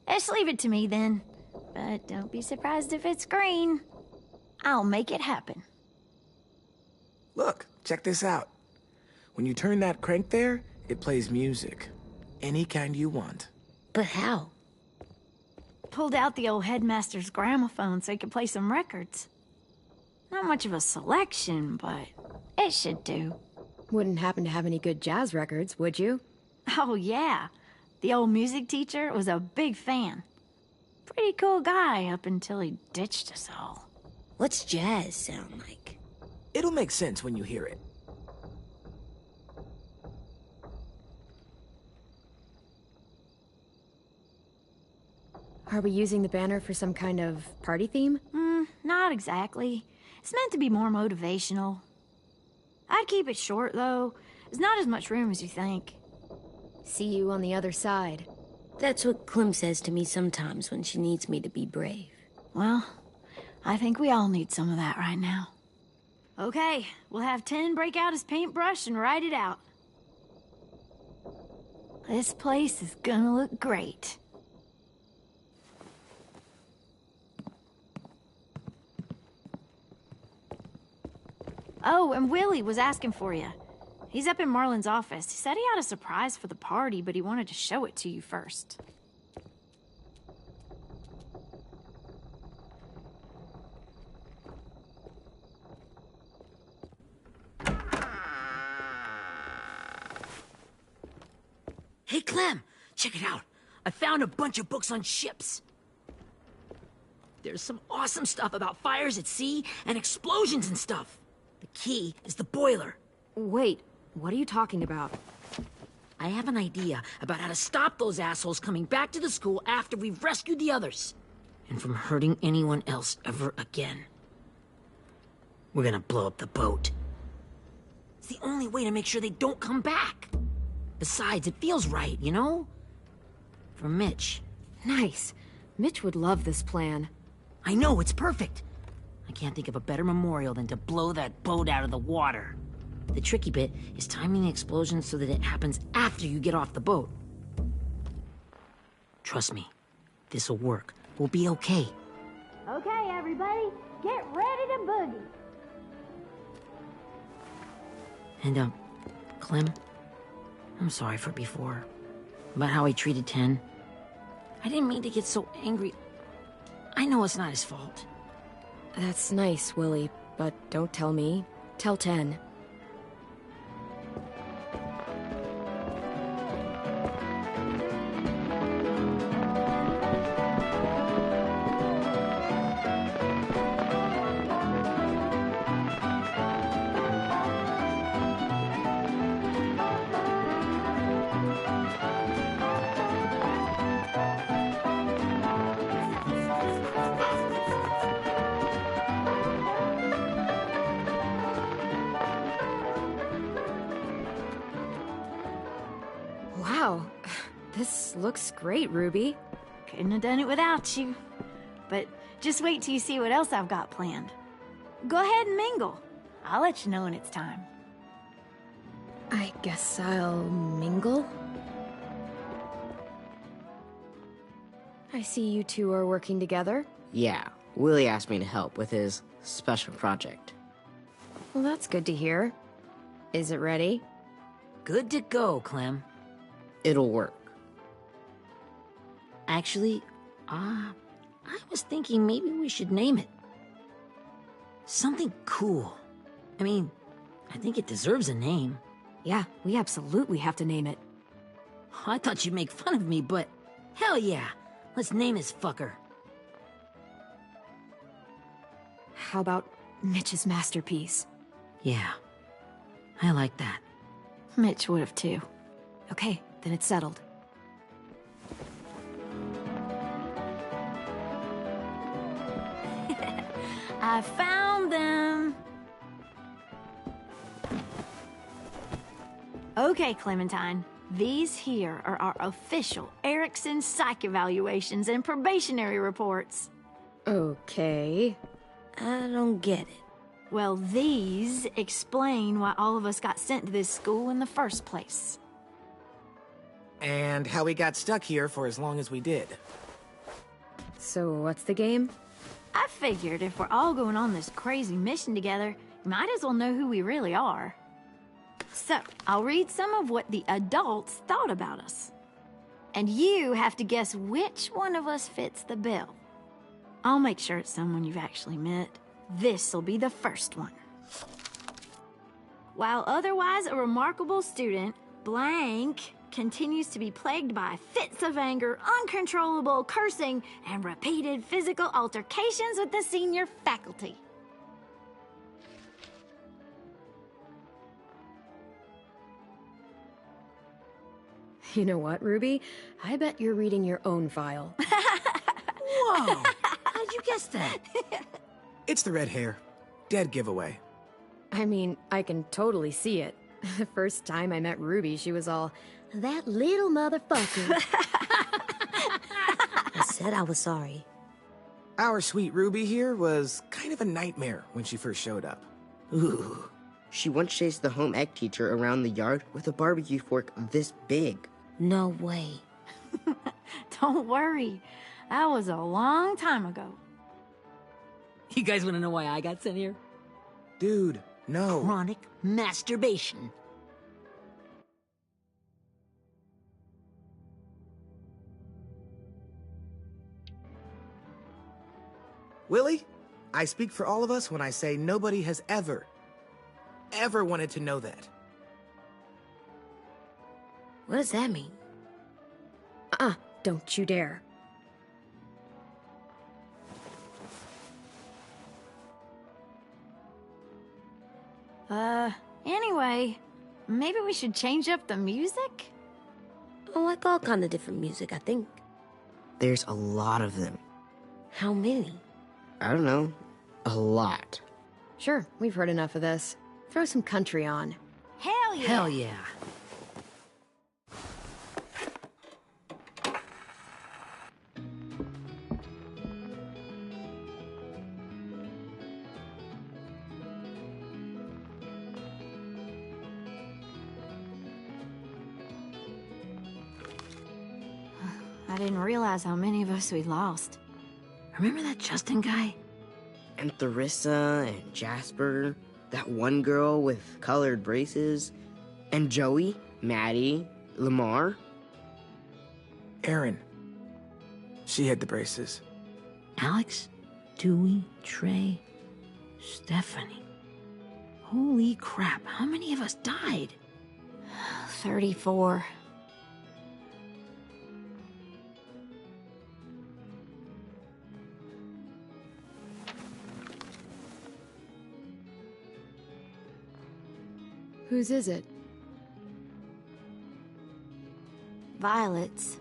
Speaker 7: Just leave it to me, then. But don't be surprised if it's green. I'll make it happen.
Speaker 3: Look, check this out. When you turn that crank there, it plays music. Any kind you want.
Speaker 5: But how?
Speaker 7: Pulled out the old headmaster's gramophone so he could play some records. Not much of a selection, but it should do.
Speaker 1: Wouldn't happen to have any good jazz records, would you?
Speaker 7: Oh, yeah. The old music teacher was a big fan. Pretty cool guy up until he ditched us all.
Speaker 5: What's jazz sound like?
Speaker 3: It'll make sense when you hear it.
Speaker 1: Are we using the banner for some kind of party theme?
Speaker 7: Not exactly. It's meant to be more motivational. I'd keep it short, though. There's not as much room as you think.
Speaker 1: See you on the other side.
Speaker 5: That's what Clem says to me sometimes when she needs me to be brave.
Speaker 7: Well, I think we all need some of that right now. Okay, we'll have Tin break out his paintbrush and write it out. This place is gonna look great. Oh, and Willie was asking for you. He's up in Marlin's office. He said he had a surprise for the party, but he wanted to show it to you first.
Speaker 2: Hey, Clem, check it out. I found a bunch of books on ships. There's some awesome stuff about fires at sea and explosions and stuff. The key is the boiler.
Speaker 1: Wait, what are you talking about?
Speaker 2: I have an idea about how to stop those assholes coming back to the school after we've rescued the others. And from hurting anyone else ever again. We're gonna blow up the boat. It's the only way to make sure they don't come back. Besides, it feels right, you know? For Mitch.
Speaker 1: Nice. Mitch would love this plan.
Speaker 2: I know, it's perfect. I can't think of a better memorial than to blow that boat out of the water. The tricky bit is timing the explosion so that it happens after you get off the boat. Trust me, this'll work. We'll be okay.
Speaker 7: Okay, everybody, get ready to boogie.
Speaker 2: And, Clem, I'm sorry for before. About how he treated Ten. I didn't mean to get so angry. I know it's not his fault.
Speaker 1: That's nice, Willie, but don't tell me. Tell Ten. Wow, this looks great, Ruby.
Speaker 7: Couldn't have done it without you. But just wait till you see what else I've got planned. Go ahead and mingle. I'll let you know when it's time.
Speaker 1: I guess I'll mingle? I see you two are working together.
Speaker 4: Yeah, Willie asked me to help with his special project.
Speaker 1: Well, that's good to hear. Is it ready?
Speaker 2: Good to go, Clem.
Speaker 4: It'll work.
Speaker 2: Actually, I was thinking maybe we should name it. Something cool. I mean, I think it deserves a name.
Speaker 1: Yeah, we absolutely have to name it.
Speaker 2: I thought you'd make fun of me, but hell yeah. Let's name this fucker.
Speaker 1: How about Mitch's masterpiece?
Speaker 7: Yeah, I like that. Mitch would have too. Okay, then it's settled. I found them! Okay, Clementine. These here are our official Erickson psych evaluations and probationary reports.
Speaker 1: Okay.
Speaker 5: I don't get it.
Speaker 7: Well, these explain why all of us got sent to this school in the first place.
Speaker 3: And how we got stuck here for as long as we did.
Speaker 1: So what's the game?
Speaker 7: I figured if we're all going on this crazy mission together, you might as well know who we really are. So, I'll read some of what the adults thought about us. And you have to guess which one of us fits the bill. I'll make sure it's someone you've actually met. This'll be the first one. While otherwise a remarkable student, blank continues to be plagued by fits of anger, uncontrollable cursing, and repeated physical altercations with the senior faculty.
Speaker 1: You know what, Ruby? I bet you're reading your own file.
Speaker 2: Whoa! How'd you guess that?
Speaker 3: It's the red hair. Dead giveaway.
Speaker 1: I mean, I can totally see it. The first time I met Ruby, she was all, "That little motherfucker."
Speaker 5: I said I was sorry.
Speaker 3: Our sweet Ruby here was kind of a nightmare when she first showed up.
Speaker 4: Ooh. She once chased the home ec teacher around the yard with a barbecue fork this big.
Speaker 5: No way.
Speaker 7: Don't worry. That was a long time ago.
Speaker 2: You guys want to know why I got sent here?
Speaker 3: Dude, no.
Speaker 2: Chronic masturbation.
Speaker 3: Willie, I speak for all of us when I say nobody has ever wanted to know that.
Speaker 5: What does that mean?
Speaker 1: Don't you dare.
Speaker 7: Anyway, maybe we should change up the music?
Speaker 5: I like all kind of different music, I think.
Speaker 4: There's a lot of them.
Speaker 5: How many?
Speaker 4: I don't know. A lot.
Speaker 1: Sure, we've heard enough of this. Throw some country on.
Speaker 7: Hell yeah!
Speaker 2: Hell yeah.
Speaker 7: I didn't realize how many of us we lost.
Speaker 2: Remember that Justin guy?
Speaker 4: And Theresa and Jasper, that one girl with colored braces, and Joey, Maddie, Lamar.
Speaker 3: Erin. She had the braces.
Speaker 2: Alex, Dewey, Trey, Stephanie. Holy crap, how many of us died?
Speaker 7: 34.
Speaker 1: Whose is it?
Speaker 7: Violet's.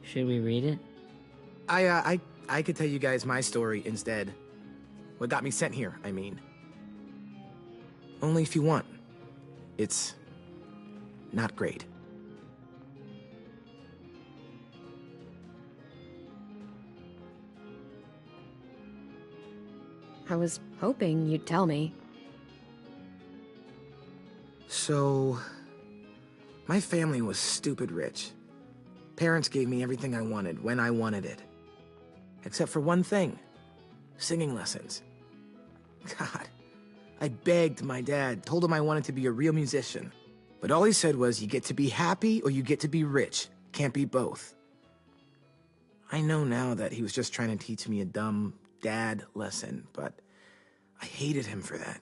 Speaker 2: Should we read it?
Speaker 3: I could tell you guys my story instead. What got me sent here, I mean. Only if you want. It's not great.
Speaker 1: I was hoping you'd tell me.
Speaker 3: So, my family was stupid rich. Parents gave me everything I wanted when I wanted it. Except for one thing. Singing lessons. God. I begged my dad, told him I wanted to be a real musician. But all he said was, you get to be happy or you get to be rich. Can't be both. I know now that he was just trying to teach me a dumb dad lesson, but I hated him for that.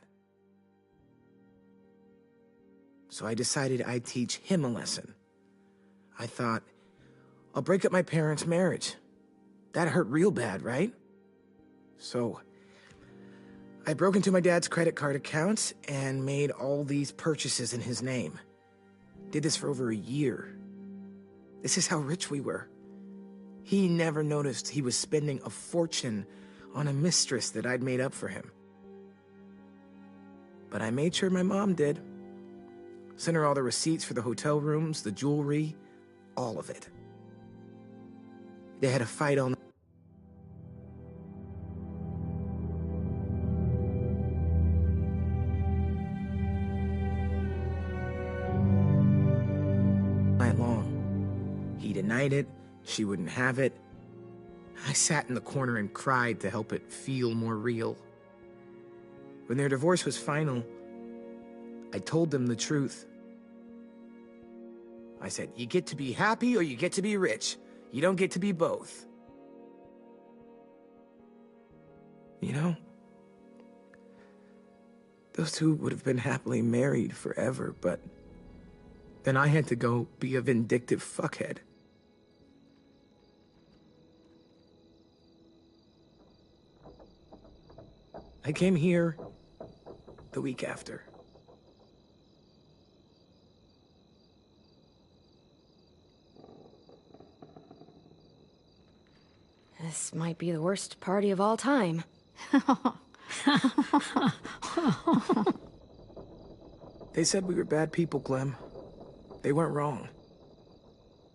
Speaker 3: So I decided I'd teach him a lesson. I thought, I'll break up my parents' marriage. That hurt real bad, right? So I broke into my dad's credit card account and made all these purchases in his name. Did this for over a year. This is how rich we were. He never noticed he was spending a fortune on a mistress that I'd made up for him. But I made sure my mom did. Sent her all the receipts for the hotel rooms, the jewelry, all of it. They had a fight all night long. He denied it, she wouldn't have it. I sat in the corner and cried to help it feel more real. When their divorce was final, I told them the truth. I said, you get to be happy or you get to be rich. You don't get to be both. You know, those two would have been happily married forever, but then I had to go be a vindictive fuckhead. I came here the week after.
Speaker 1: This might be the worst party of all time.
Speaker 3: They said we were bad people, Clem. They weren't wrong.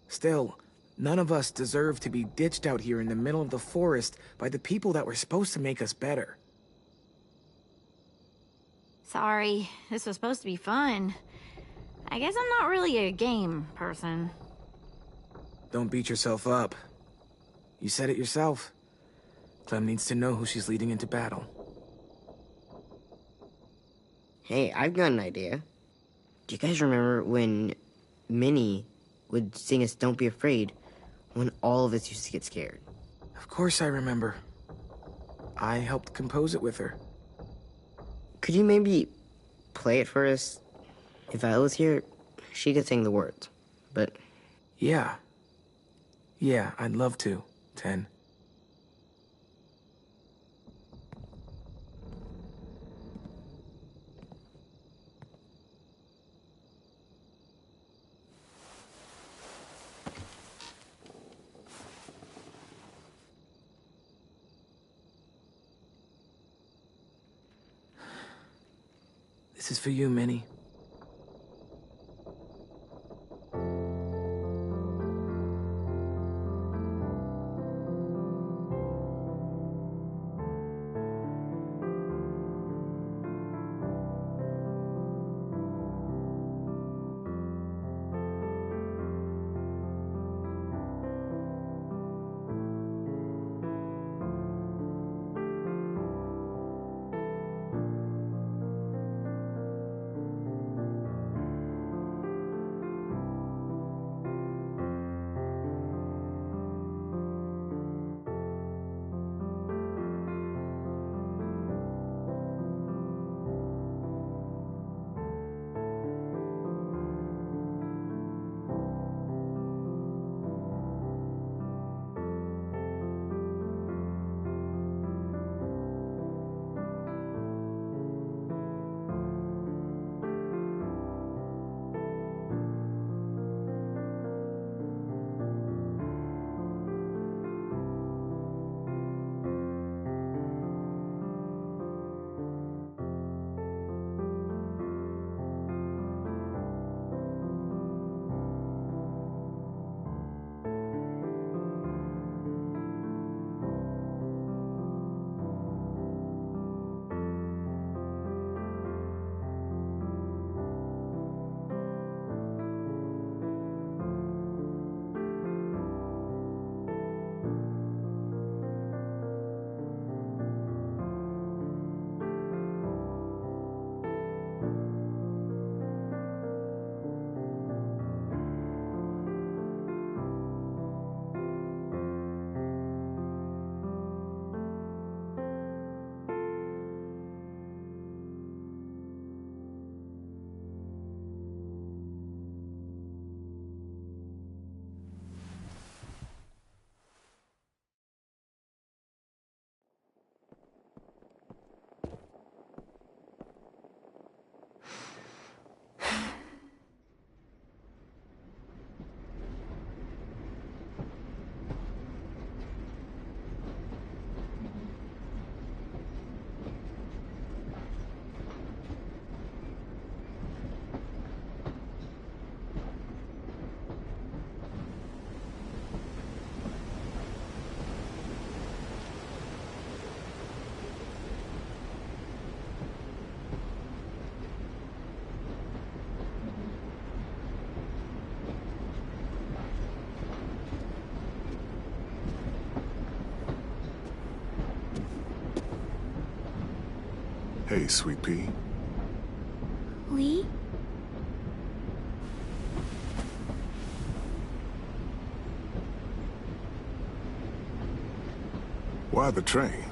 Speaker 3: Still, none of us deserve to be ditched out here in the middle of the forest by the people that were supposed to make us better.
Speaker 11: Sorry, this was supposed to be fun. I guess I'm not really a game person.
Speaker 3: Don't beat yourself up. You said it yourself. Clem needs to know who she's leading into battle.
Speaker 4: Hey, I've got an idea. Do you guys remember when Minnie would sing us Don't Be Afraid when all of us used to get scared?
Speaker 3: Of course I remember. I helped compose it with her.
Speaker 4: Could you maybe play it for us? If I was here, she could sing the words, but...
Speaker 3: Yeah. Yeah, I'd love to, Ten. This is for you, Minnie.
Speaker 12: Hey, Sweet Pea.
Speaker 7: Lee?
Speaker 12: Why the train?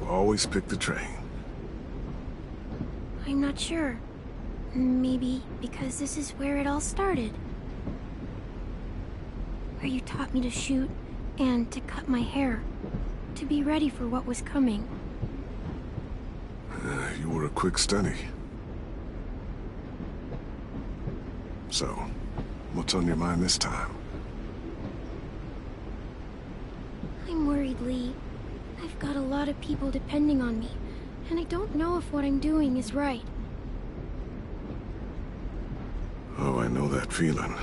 Speaker 12: You always pick the train.
Speaker 7: I'm not sure. Maybe because this is where it all started. Where you taught me to shoot and to cut my hair. To be ready for what was coming.
Speaker 12: You were a quick study. So, what's on your mind this time?
Speaker 7: I'm worried, Lee. I've got a lot of people depending on me, and I don't know if what I'm doing is right.
Speaker 12: Oh, I know that feeling.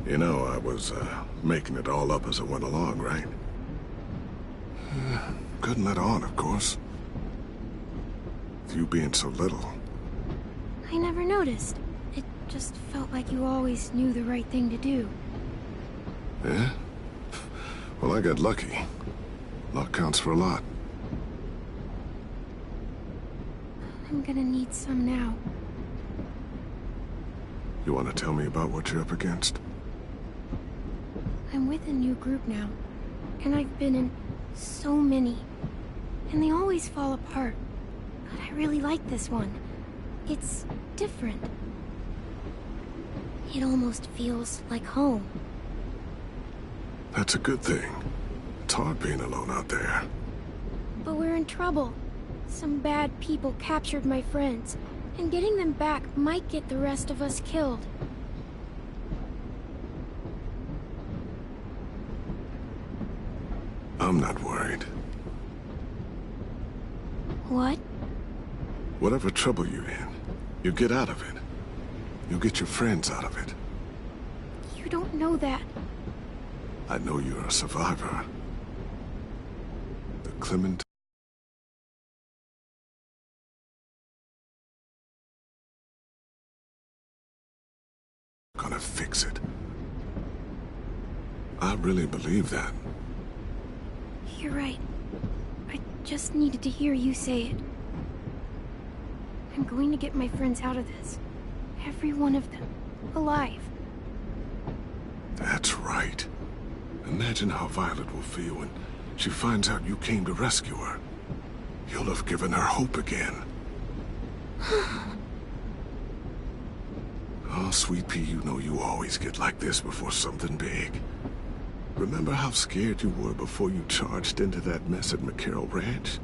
Speaker 12: You know, I was, making it all up as I went along, right? Couldn't let on, of course. With you being so little.
Speaker 7: I never noticed. It just felt like you always knew the right thing to do.
Speaker 12: Yeah? Well, I got lucky. Luck counts for a lot.
Speaker 7: I'm gonna need some now.
Speaker 12: You want to tell me about what you're up against?
Speaker 7: I'm with a new group now, and I've been in so many, and they always fall apart. But I really like this one. It's different. It almost feels like home.
Speaker 12: That's a good thing. It's hard being alone out there.
Speaker 7: But we're in trouble. Some bad people captured my friends, and getting them back might get the rest of us killed.
Speaker 12: I'm not worried.
Speaker 7: What?
Speaker 12: Whatever trouble you're in, you get out of it. You'll get your friends out of it.
Speaker 7: You don't know that.
Speaker 12: I know you're a survivor. The Clementine... gonna fix it. I really believe that.
Speaker 7: You're right. I just needed to hear you say it. I'm going to get my friends out of this. Every one of them. Alive.
Speaker 12: That's right. Imagine how Violet will feel when she finds out you came to rescue her. You'll have given her hope again. Oh, Sweet Pea, you know you always get like this before something big. Remember how scared you were before you charged into that mess at McCarroll Ranch?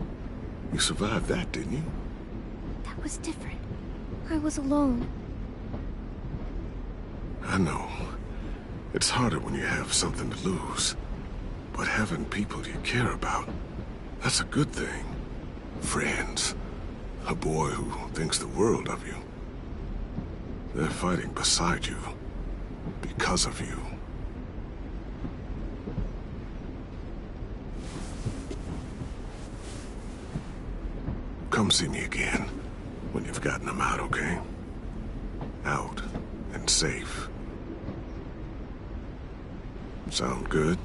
Speaker 12: You survived that, didn't you?
Speaker 7: That was different. I was alone.
Speaker 12: I know. It's harder when you have something to lose. But having people you care about, that's a good thing. Friends. A boy who thinks the world of you. They're fighting beside you. Because of you. Come see me again. When you've gotten them out, okay? Out. And safe. Sound good?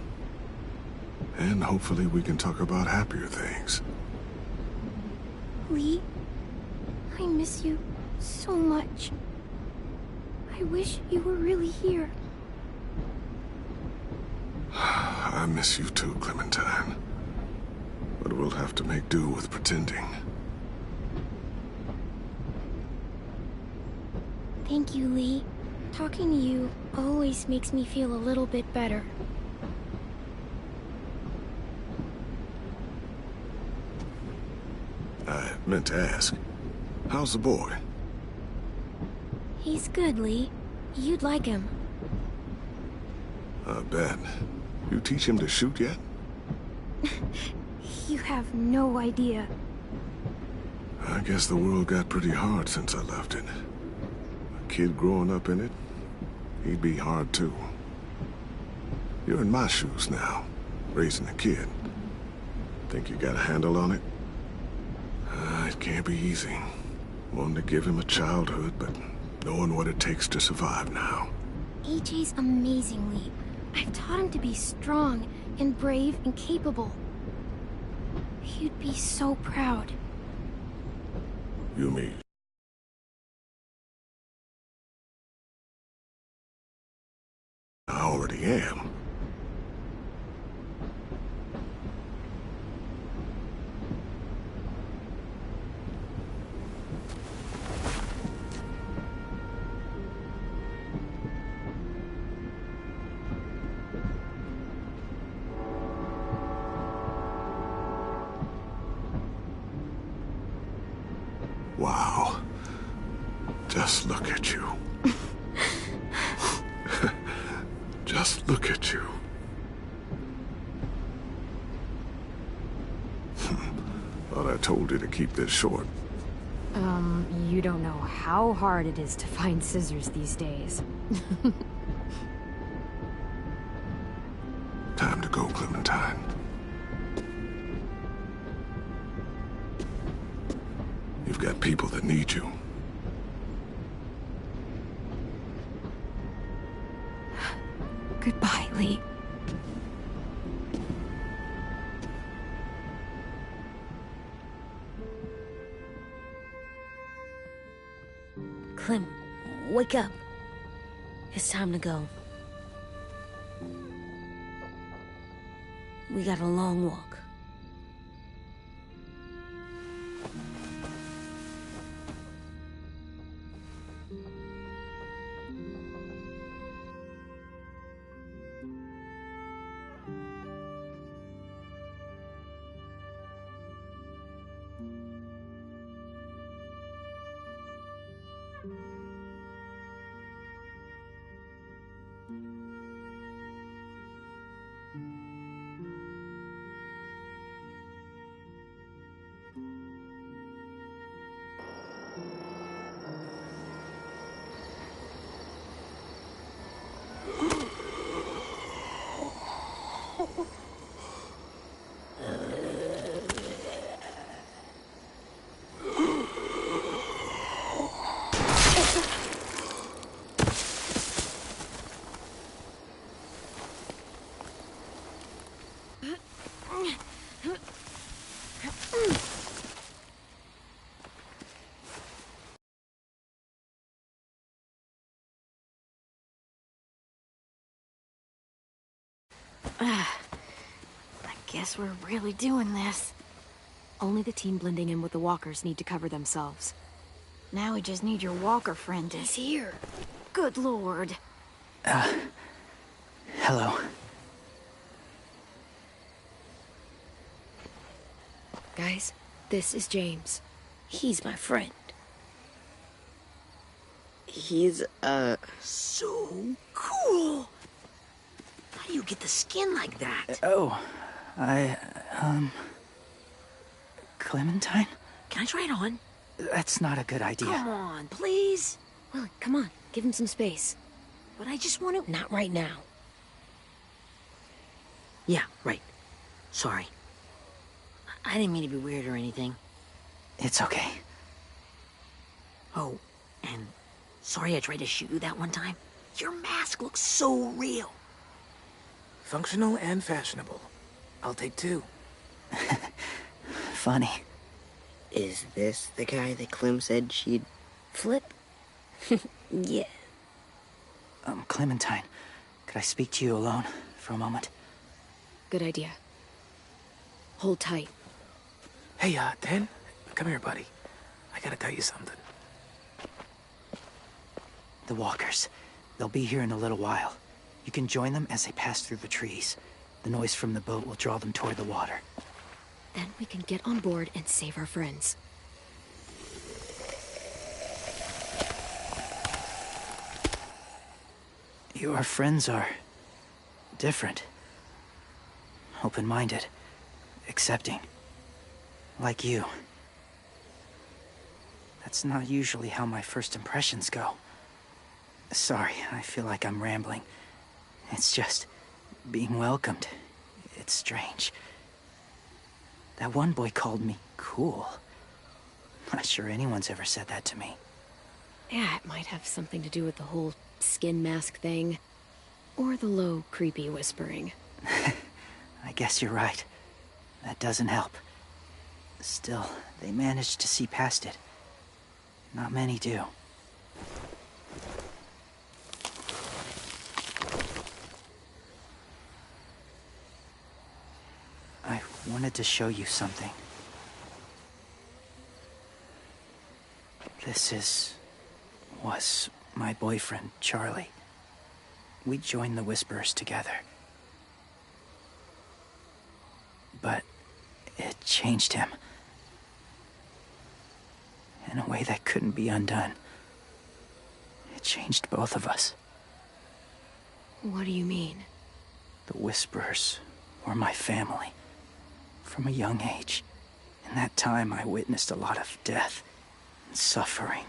Speaker 12: And hopefully we can talk about happier things.
Speaker 7: Lee, I miss you so much. I wish you were really here.
Speaker 12: I miss you too, Clementine. But we'll have to make do with pretending.
Speaker 7: Thank you, Lee. Talking to you always makes me feel a little bit better.
Speaker 12: I meant to ask, how's the boy?
Speaker 7: He's good, Lee. You'd like him.
Speaker 12: I bet. You teach him to shoot yet?
Speaker 7: You have no idea.
Speaker 12: I guess the world got pretty hard since I left it. A kid growing up in it, he'd be hard too. You're in my shoes now, raising a kid. Think you got a handle on it? It can't be easy. Wanting to give him a childhood, but knowing what it takes to survive now.
Speaker 7: AJ's amazing, Lee. I've taught him to be strong and brave and capable. He'd be so proud.
Speaker 12: You mean? I already am. Wow. Just look at you. Just look at you. Thought I told you to keep this short.
Speaker 7: You don't know how hard it is to find scissors these days.
Speaker 12: Time to go, Clementine. You've got people that need you.
Speaker 7: Goodbye, Lee.
Speaker 5: Clem, wake up. It's time to go. We got a long walk.
Speaker 11: I guess we're really doing this.
Speaker 7: Only the team blending in with the walkers need to cover themselves.
Speaker 11: Now we just need your walker friend to...
Speaker 7: He's here.
Speaker 11: Good lord.
Speaker 10: Hello.
Speaker 7: Guys, this is James.
Speaker 5: He's my friend.
Speaker 4: He's,
Speaker 2: So cool! How do you get the skin like that?
Speaker 10: Clementine?
Speaker 2: Can I try it on?
Speaker 10: That's not a good idea.
Speaker 2: Come on, please.
Speaker 7: Willie, come on. Give him some space.
Speaker 2: But I just want to...
Speaker 5: Not right now.
Speaker 2: Yeah, right. Sorry. I didn't mean to be weird or anything.
Speaker 10: It's okay.
Speaker 2: Oh, and sorry I tried to shoot you that one time. Your mask looks so real.
Speaker 3: Functional and fashionable. I'll take two.
Speaker 10: Funny.
Speaker 4: is this the guy that Clem said she'd...
Speaker 5: Flip? Yeah.
Speaker 10: Clementine, could I speak to you alone for a moment?
Speaker 7: Good idea. Hold tight.
Speaker 3: Hey, Dan, come here, buddy. I gotta tell you something.
Speaker 10: The walkers. They'll be here in a little while. You can join them as they pass through the trees. The noise from the boat will draw them toward the water.
Speaker 7: Then we can get on board and save our friends.
Speaker 10: Your friends are... different. Open-minded. Accepting. Like you. That's not usually how my first impressions go. Sorry, I feel like I'm rambling. It's just... being welcomed. It's strange. That one boy called me cool. Not sure anyone's ever said that to me.
Speaker 7: Yeah, it might have something to do with the whole skin mask thing. Or the low, creepy whispering.
Speaker 10: I guess you're right. That doesn't help. Still, they managed to see past it. Not many do. I wanted to show you something. This was my boyfriend, Charlie. We joined the Whisperers together. But it changed him. In a way that couldn't be undone. It changed both of us.
Speaker 7: What do you mean?
Speaker 10: The Whisperers were my family. From a young age. In that time, I witnessed a lot of death and suffering.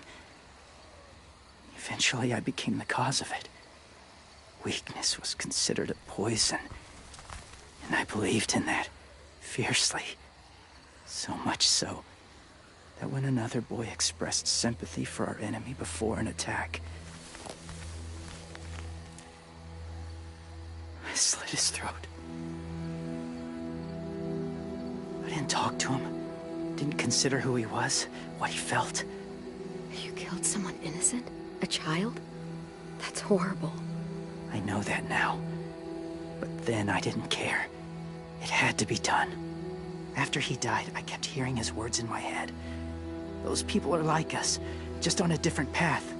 Speaker 10: Eventually, I became the cause of it. Weakness was considered a poison. And I believed in that, fiercely. So much so, that when another boy expressed sympathy for our enemy before an attack, I slit his throat. I didn't talk to him, didn't consider who he was, what he felt.
Speaker 7: You killed someone innocent? A child? That's horrible.
Speaker 10: I know that now. But then I didn't care. It had to be done. After he died, I kept hearing his words in my head. Those people are like us, just on a different path.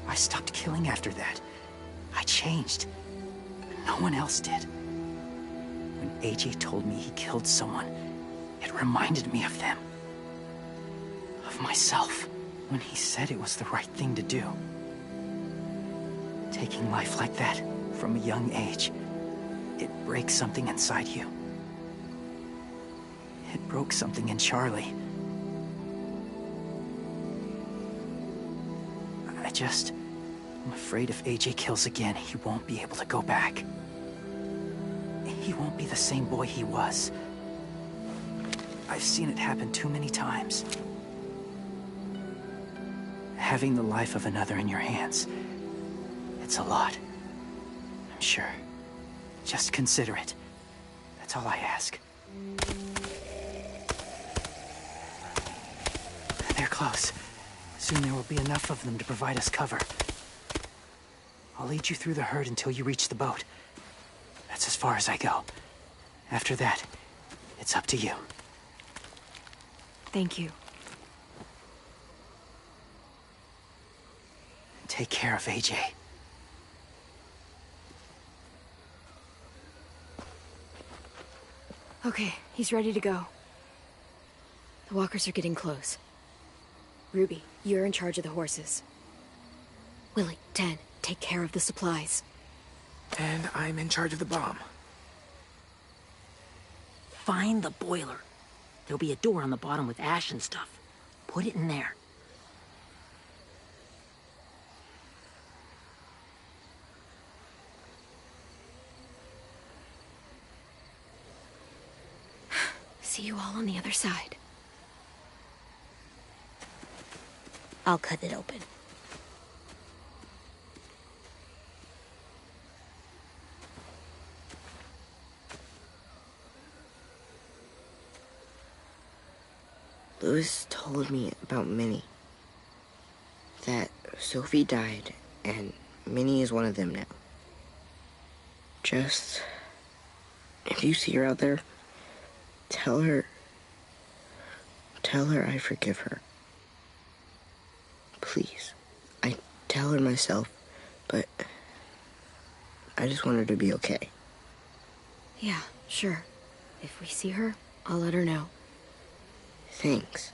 Speaker 10: I stopped killing after that. I changed. But no one else did. When AJ told me he killed someone, it reminded me of them. Of myself. When he said it was the right thing to do. Taking life like that, from a young age, it breaks something inside you. It broke something in Charlie. I'm afraid if AJ kills again, he won't be able to go back. He won't be the same boy he was. I've seen it happen too many times. Having the life of another in your hands, it's a lot. I'm sure. Just consider it. That's all I ask. They're close. Soon there will be enough of them to provide us cover. I'll lead you through the herd until you reach the boat. That's as far as I go. After that, it's up to you.
Speaker 7: Thank you.
Speaker 10: Take care of AJ.
Speaker 7: Okay, he's ready to go. The walkers are getting close. Ruby, you're in charge of the horses. Willie, Ted, take care of the supplies.
Speaker 3: And I'm in charge of the bomb.
Speaker 2: Find the boiler. There'll be a door on the bottom with ash and stuff. Put it in there.
Speaker 7: See you all on the other side.
Speaker 5: I'll cut it open.
Speaker 4: Louis told me about Minnie. That Sophie died, and Minnie is one of them now. Just... if you see her out there, tell her I forgive her. Please. I tell her myself, but I just want her to be okay.
Speaker 7: Yeah, sure. If we see her, I'll let her know.
Speaker 4: Thanks.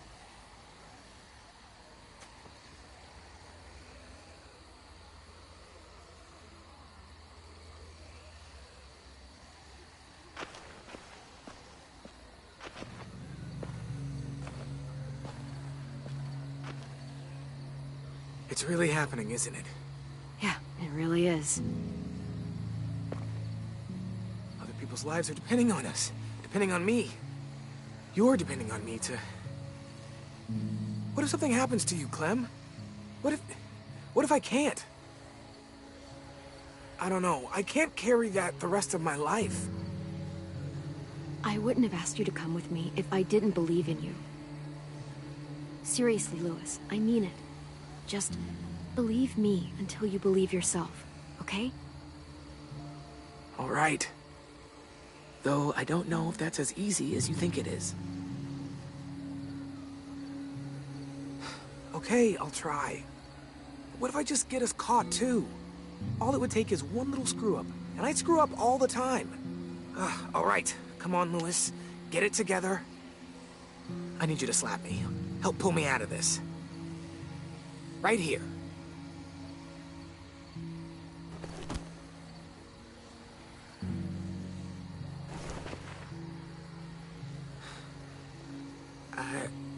Speaker 3: It's really happening, isn't it?
Speaker 7: Yeah, it really is.
Speaker 3: Other people's lives are depending on us. Depending on me. You're depending on me to... What if something happens to you, Clem? What if I can't? I don't know. I can't carry that the rest of my life.
Speaker 7: I wouldn't have asked you to come with me if I didn't believe in you. Seriously, Louis, I mean it. Just believe me until you believe yourself, okay?
Speaker 3: All right. Though I don't know if that's as easy as you think it is. Okay, I'll try. What if I just get us caught, too? All it would take is one little screw-up, and I screw up all the time. All right, come on, Lewis. Get it together. I need you to slap me. Help pull me out of this. Right here.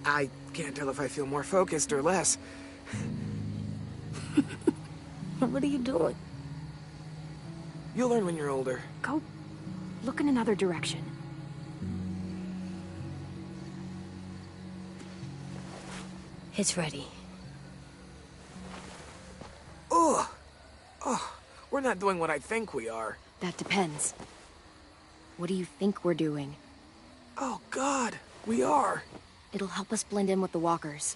Speaker 3: I can't tell if I feel more focused or less.
Speaker 5: What are you doing?
Speaker 3: You'll learn when you're older.
Speaker 7: Go look in another direction.
Speaker 5: It's ready.
Speaker 3: Ugh! Oh, we're not doing what I think we are.
Speaker 7: That depends. What do you think we're doing?
Speaker 3: Oh, God, we are.
Speaker 7: It'll help us blend in with the walkers.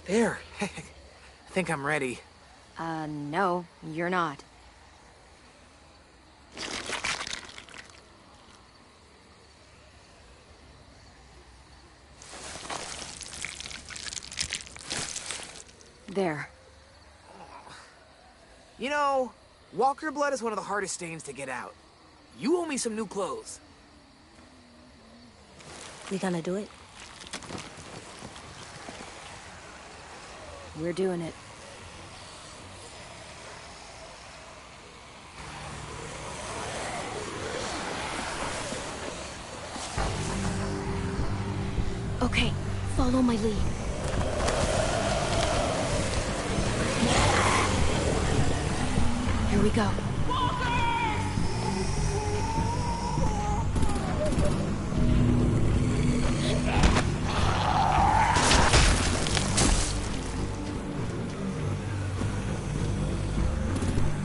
Speaker 3: There. I think I'm ready.
Speaker 7: No, you're not. There.
Speaker 3: You know, walker blood is one of the hardest stains to get out. You owe me some new clothes.
Speaker 5: We gonna do it?
Speaker 7: We're doing it. Okay, follow my lead. Here we go.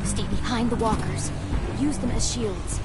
Speaker 7: Stay behind the walkers. Use them as shields.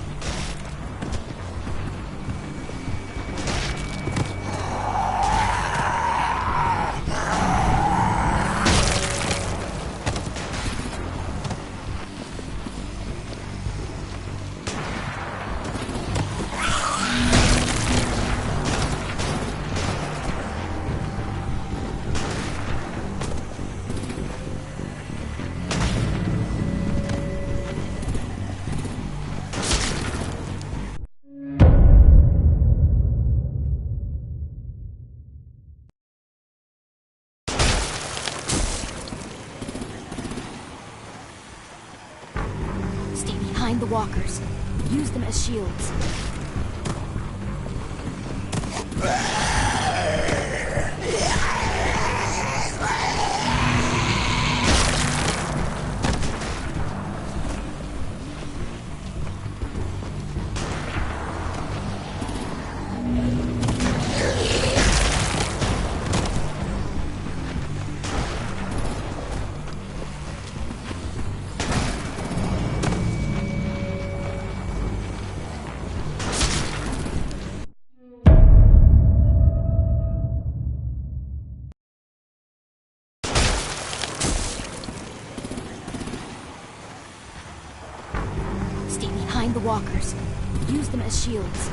Speaker 7: The walkers. Use them as shields. Behind the walkers. Use them as shields.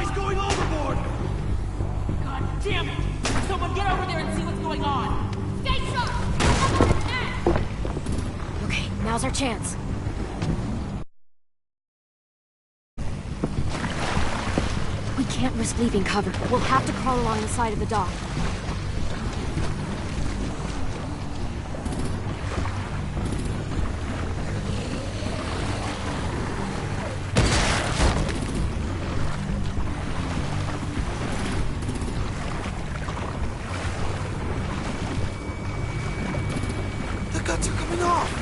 Speaker 13: guy's going overboard!
Speaker 2: God damn it! Someone get over there and see what's going on!
Speaker 9: Stay sharp!
Speaker 7: Okay, now's our chance. We can't risk leaving cover. We'll have to crawl along the side of the dock.
Speaker 13: The guts are coming off!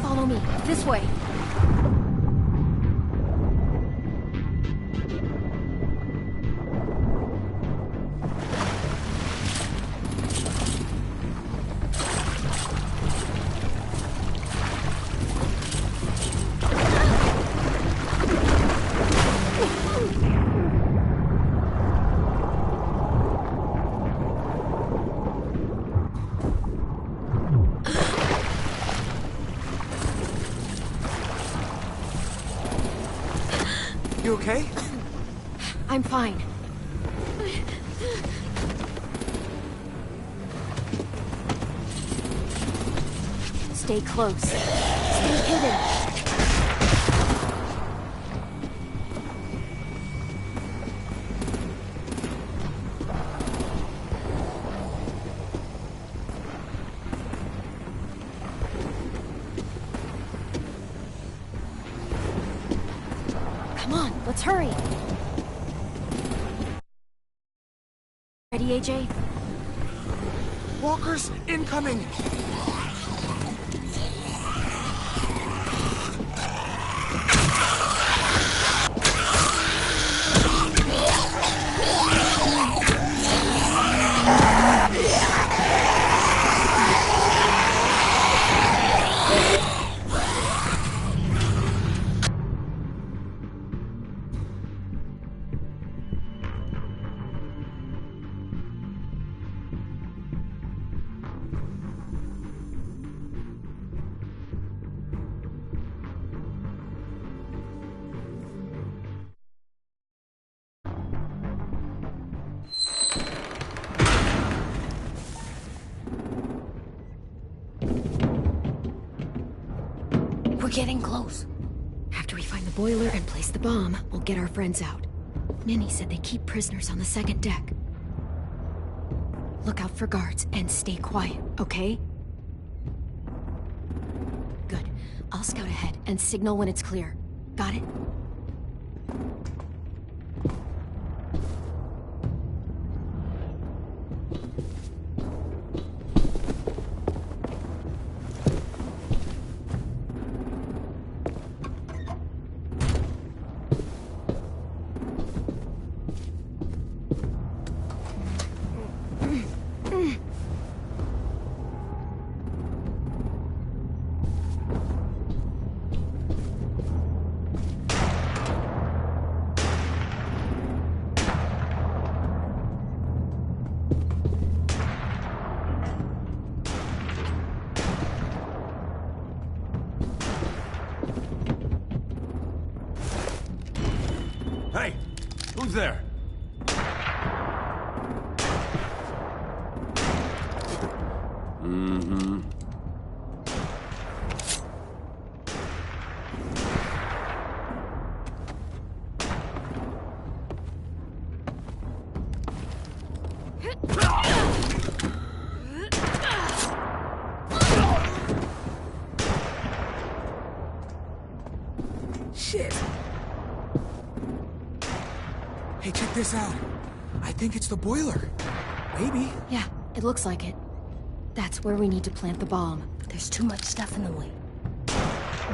Speaker 7: Follow me. This way.
Speaker 3: You okay?
Speaker 7: I'm fine. Stay close. Stay hidden. Come on, let's hurry. Ready, AJ?
Speaker 3: Walkers incoming!
Speaker 7: We're getting close. After we find the boiler and place the bomb, we'll get our friends out. Minnie said they keep prisoners on the second deck. Look out for guards and stay quiet, okay? Good. I'll scout ahead and signal when it's clear. Got it?
Speaker 13: Hey, who's there? Mm-hmm.
Speaker 3: Shit! Hey, check this out. I think it's the boiler. Maybe.
Speaker 7: Yeah, it looks like it. That's where we need to plant the bomb.
Speaker 5: There's too much stuff in the way.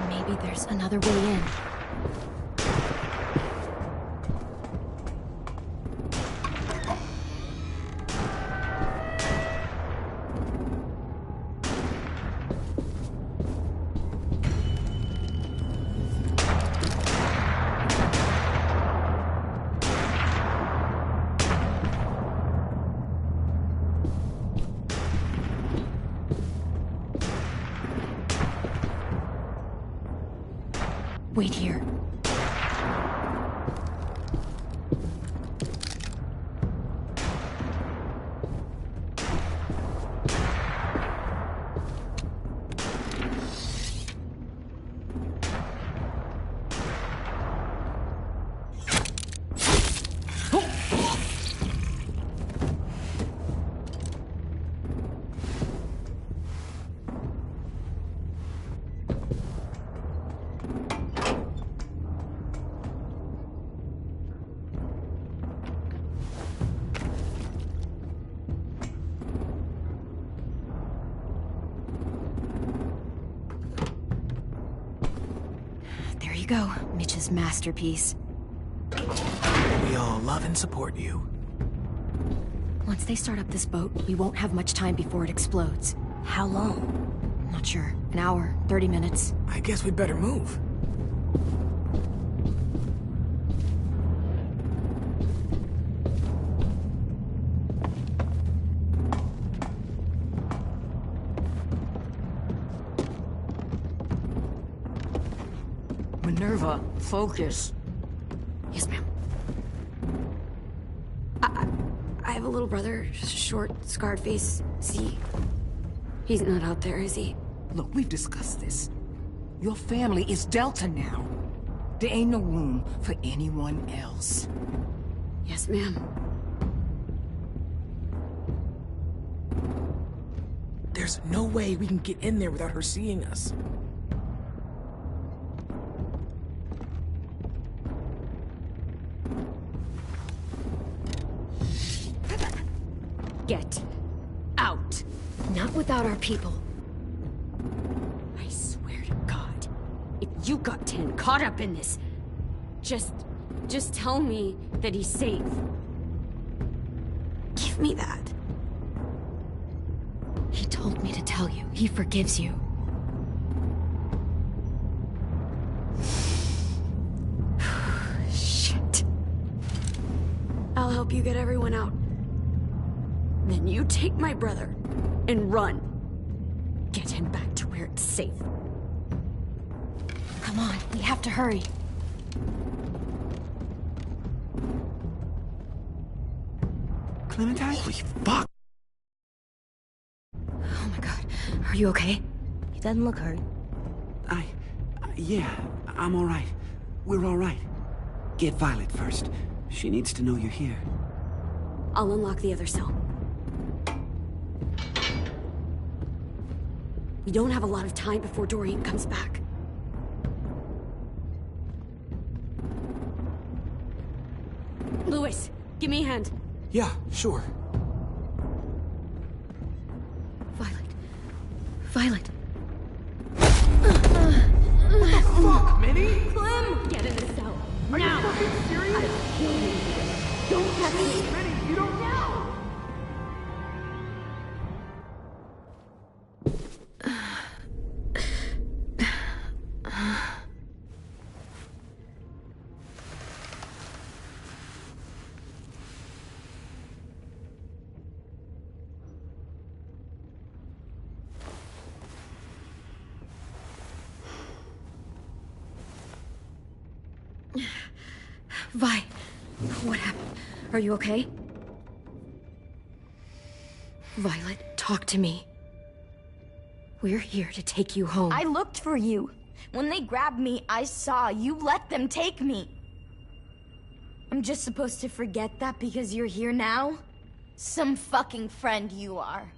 Speaker 7: Maybe there's another way in. Wait here. There you go, Mitch's masterpiece.
Speaker 3: We all love and support you.
Speaker 7: Once they start up this boat, we won't have much time before it explodes.
Speaker 5: How long?
Speaker 7: Not sure. An hour, 30 minutes.
Speaker 3: I guess we'd better move.
Speaker 2: Minerva, focus.
Speaker 7: Yes, ma'am. I have a little brother, short, scarred face. See, he's not out there, is he?
Speaker 2: Look, we've discussed this. Your family is Delta now. There ain't no room for anyone else.
Speaker 7: Yes, ma'am.
Speaker 3: There's no way we can get in there without her seeing us.
Speaker 7: Get out. Not without our people.
Speaker 14: I swear to God, if you got 10 caught up in this, just tell me that he's safe.
Speaker 7: Give me that. He told me to tell you. He forgives you. Shit. I'll help you get everyone out.
Speaker 14: Then you take my brother and run. Get him back to where it's safe.
Speaker 7: Come on, we have to hurry.
Speaker 3: Clementine? Holy fuck!
Speaker 7: Oh my god. Are you okay?
Speaker 5: He doesn't look hurt.
Speaker 15: Yeah, I'm all right. We're all right. Get Violet first. She needs to know you're here.
Speaker 14: I'll unlock the other cell. We don't have a lot of time before Dorian comes back. Louis, give me a hand.
Speaker 3: Yeah, sure.
Speaker 7: Violet.
Speaker 3: What the fuck, Minnie?
Speaker 14: Clem! Get in the cell.
Speaker 3: Are
Speaker 14: now!
Speaker 3: you fucking serious?
Speaker 14: I'll kill you. Don't touch me!
Speaker 3: Minnie, you don't know!
Speaker 7: Vi, what happened? Are you okay? Violet, talk to me. We're here to take you home.
Speaker 16: I looked for you. When they grabbed me, I saw you let them take me. I'm just supposed to forget that because you're here now? Some fucking friend you are.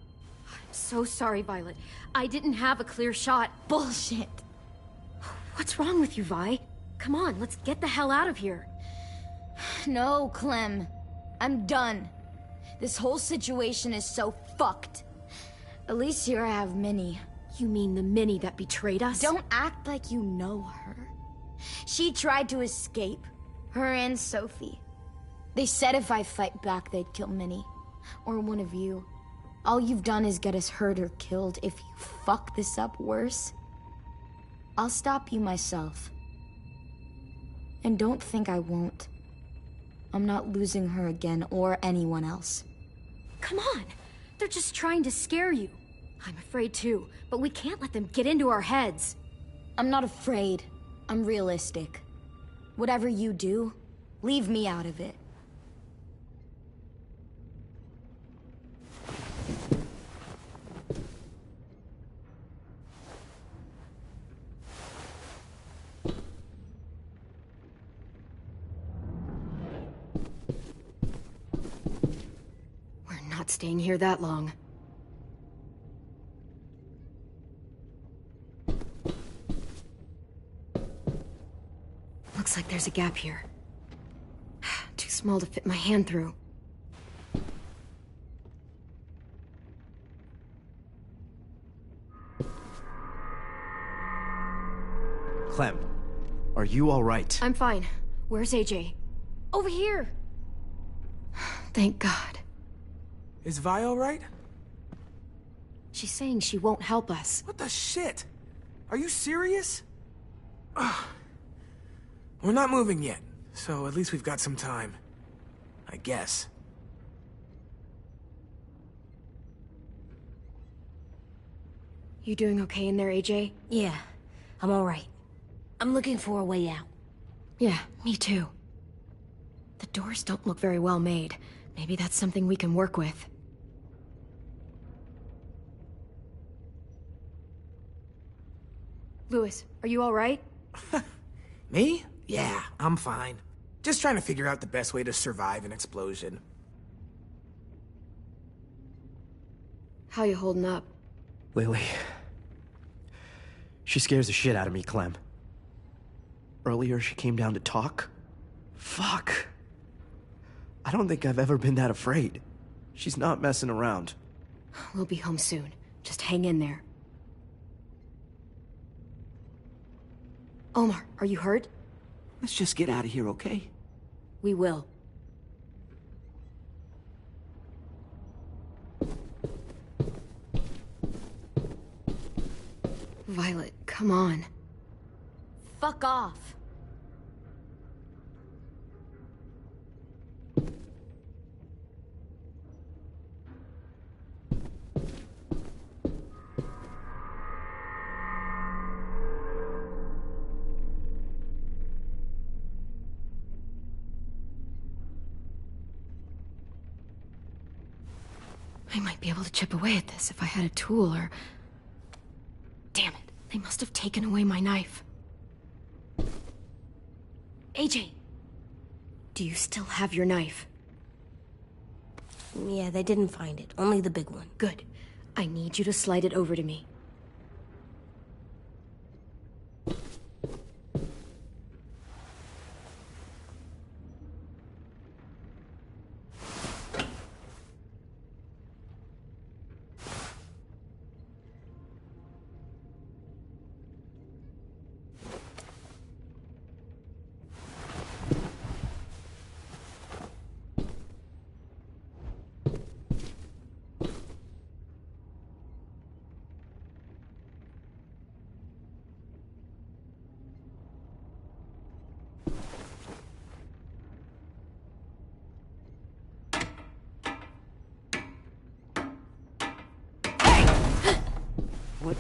Speaker 7: I'm so sorry, Violet. I didn't have a clear shot.
Speaker 16: Bullshit.
Speaker 7: What's wrong with you, Vi? Come on, let's get the hell out of here.
Speaker 16: No, Clem. I'm done. This whole situation is so fucked. At least here I have Minnie.
Speaker 7: You mean the Minnie that betrayed us?
Speaker 16: Don't act like you know her. She tried to escape. Her and Sophie. They said if I fight back, they'd kill Minnie. Or one of you. All you've done is get us hurt or killed. If you fuck this up worse, I'll stop you myself. And don't think I won't. I'm not losing her again or anyone else.
Speaker 7: Come on! They're just trying to scare you. I'm afraid too, but we can't let them get into our heads.
Speaker 16: I'm not afraid. I'm realistic. Whatever you do, leave me out of it.
Speaker 1: We're not staying here that long. Looks like there's a gap here. Too small to fit my hand through.
Speaker 17: Clem, are you all right?
Speaker 1: I'm fine. Where's AJ? Over here! Thank God.
Speaker 3: Is Vi all right?
Speaker 1: She's saying she won't help us.
Speaker 3: What the shit? Are you serious? Ugh. We're not moving yet, so at least we've got some time. I guess.
Speaker 1: You doing okay in there, AJ?
Speaker 5: Yeah, I'm alright. I'm looking for a way out.
Speaker 1: Yeah, me too. The doors don't look very well made. Maybe that's something we can work with. Louis, are you all right?
Speaker 3: Me? Yeah, I'm fine. Just trying to figure out the best way to survive an explosion.
Speaker 1: How you holding up?
Speaker 17: Lily. She scares the shit out of me, Clem. Earlier, she came down to talk. Fuck. I don't think I've ever been that afraid. She's not messing around.
Speaker 1: We'll be home soon. Just hang in there. Omar, are you hurt?
Speaker 15: Let's just get out of here, okay?
Speaker 1: We will. Violet, come on.
Speaker 16: Fuck off.
Speaker 1: I might be able to chip away at this if I had a tool or... Damn it, they must have taken away my knife. AJ! Do you still have your knife?
Speaker 5: Yeah, they didn't find it. Only the big one.
Speaker 1: Good. I need you to slide it over to me.
Speaker 15: What?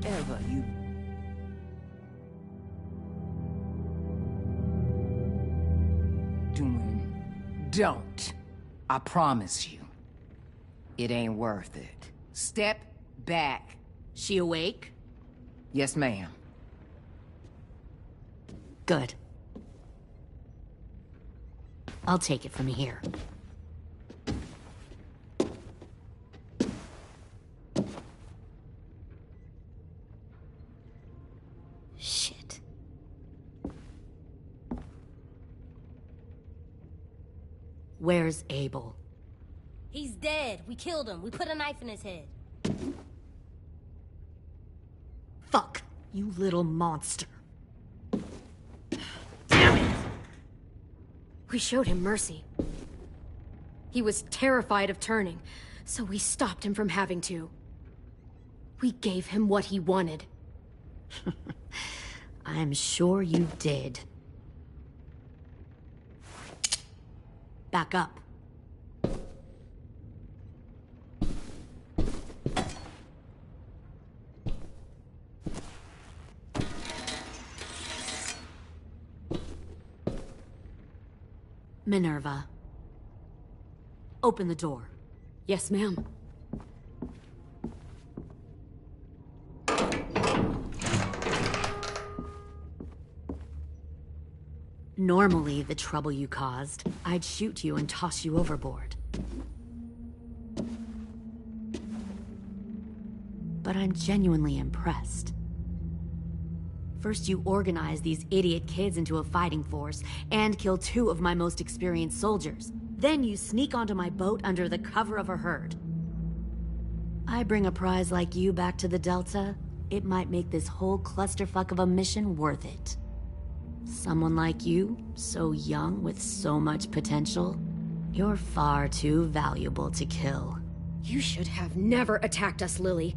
Speaker 15: Eva, you...
Speaker 2: Don't. I promise you. It ain't worth it. Step back.
Speaker 14: She awake?
Speaker 2: Yes, ma'am.
Speaker 14: Good. I'll take it from here.
Speaker 5: Shit.
Speaker 14: Where's Abel?
Speaker 5: He's dead. We killed him. We put a knife in his head.
Speaker 14: Fuck, you little monster.
Speaker 1: We showed him mercy. He was terrified of turning, so we stopped him from having to. We gave him what he wanted.
Speaker 14: I'm sure you did. Back up. Minerva. Open the door.
Speaker 9: Yes, ma'am.
Speaker 14: Normally, the trouble you caused, I'd shoot you and toss you overboard. But I'm genuinely impressed. First, you organize these idiot kids into a fighting force and kill 2 of my most experienced soldiers. Then you sneak onto my boat under the cover of a herd. I bring a prize like you back to the Delta, it might make this whole clusterfuck of a mission worth it. Someone like you, so young with so much potential, you're far too valuable to kill.
Speaker 7: You should have never attacked us, Lily.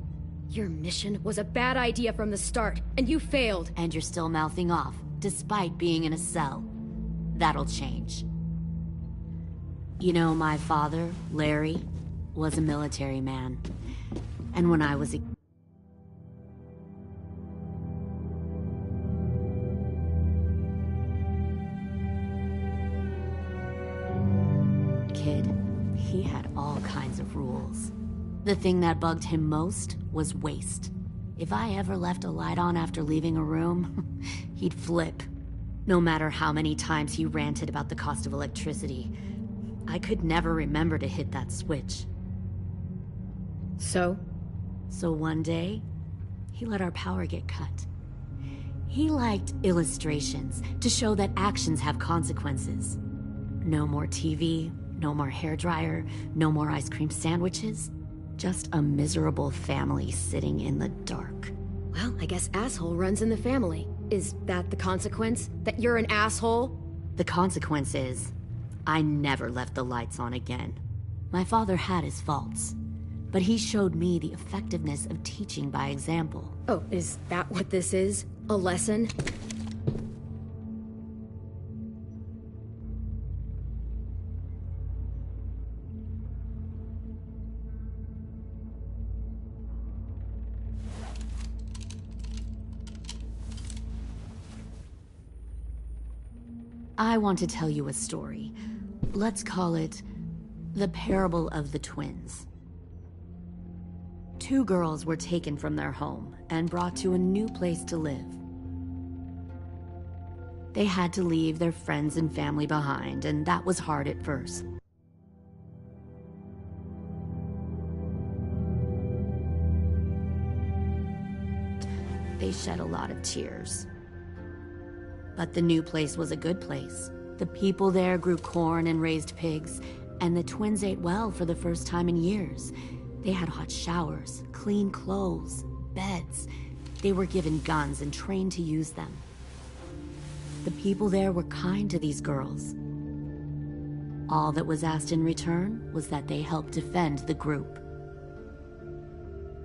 Speaker 7: Your mission was a bad idea from the start, and you failed.
Speaker 14: And you're still mouthing off, despite being in a cell. That'll change. You know, my father, Larry, was a military man. And when I was a kid, he had all kinds of rules. The thing that bugged him most was waste. If I ever left a light on after leaving a room, he'd flip. No matter how many times he ranted about the cost of electricity, I could never remember to hit that switch.
Speaker 7: So
Speaker 14: one day, he let our power get cut. He liked illustrations to show that actions have consequences. No more TV, no more hairdryer, no more ice cream sandwiches. Just a miserable family sitting in the dark.
Speaker 7: Well, I guess asshole runs in the family. Is that the consequence? That you're an asshole?
Speaker 14: The consequence is, I never left the lights on again. My father had his faults, but he showed me the effectiveness of teaching by example.
Speaker 7: Oh, is that what this is? A lesson?
Speaker 14: I want to tell you a story. Let's call it the Parable of the Twins. 2 girls were taken from their home and brought to a new place to live. They had to leave their friends and family behind, and that was hard at first. They shed a lot of tears. But the new place was a good place. The people there grew corn and raised pigs, and the twins ate well for the first time in years. They had hot showers, clean clothes, beds. They were given guns and trained to use them. The people there were kind to these girls. All that was asked in return was that they help defend the group.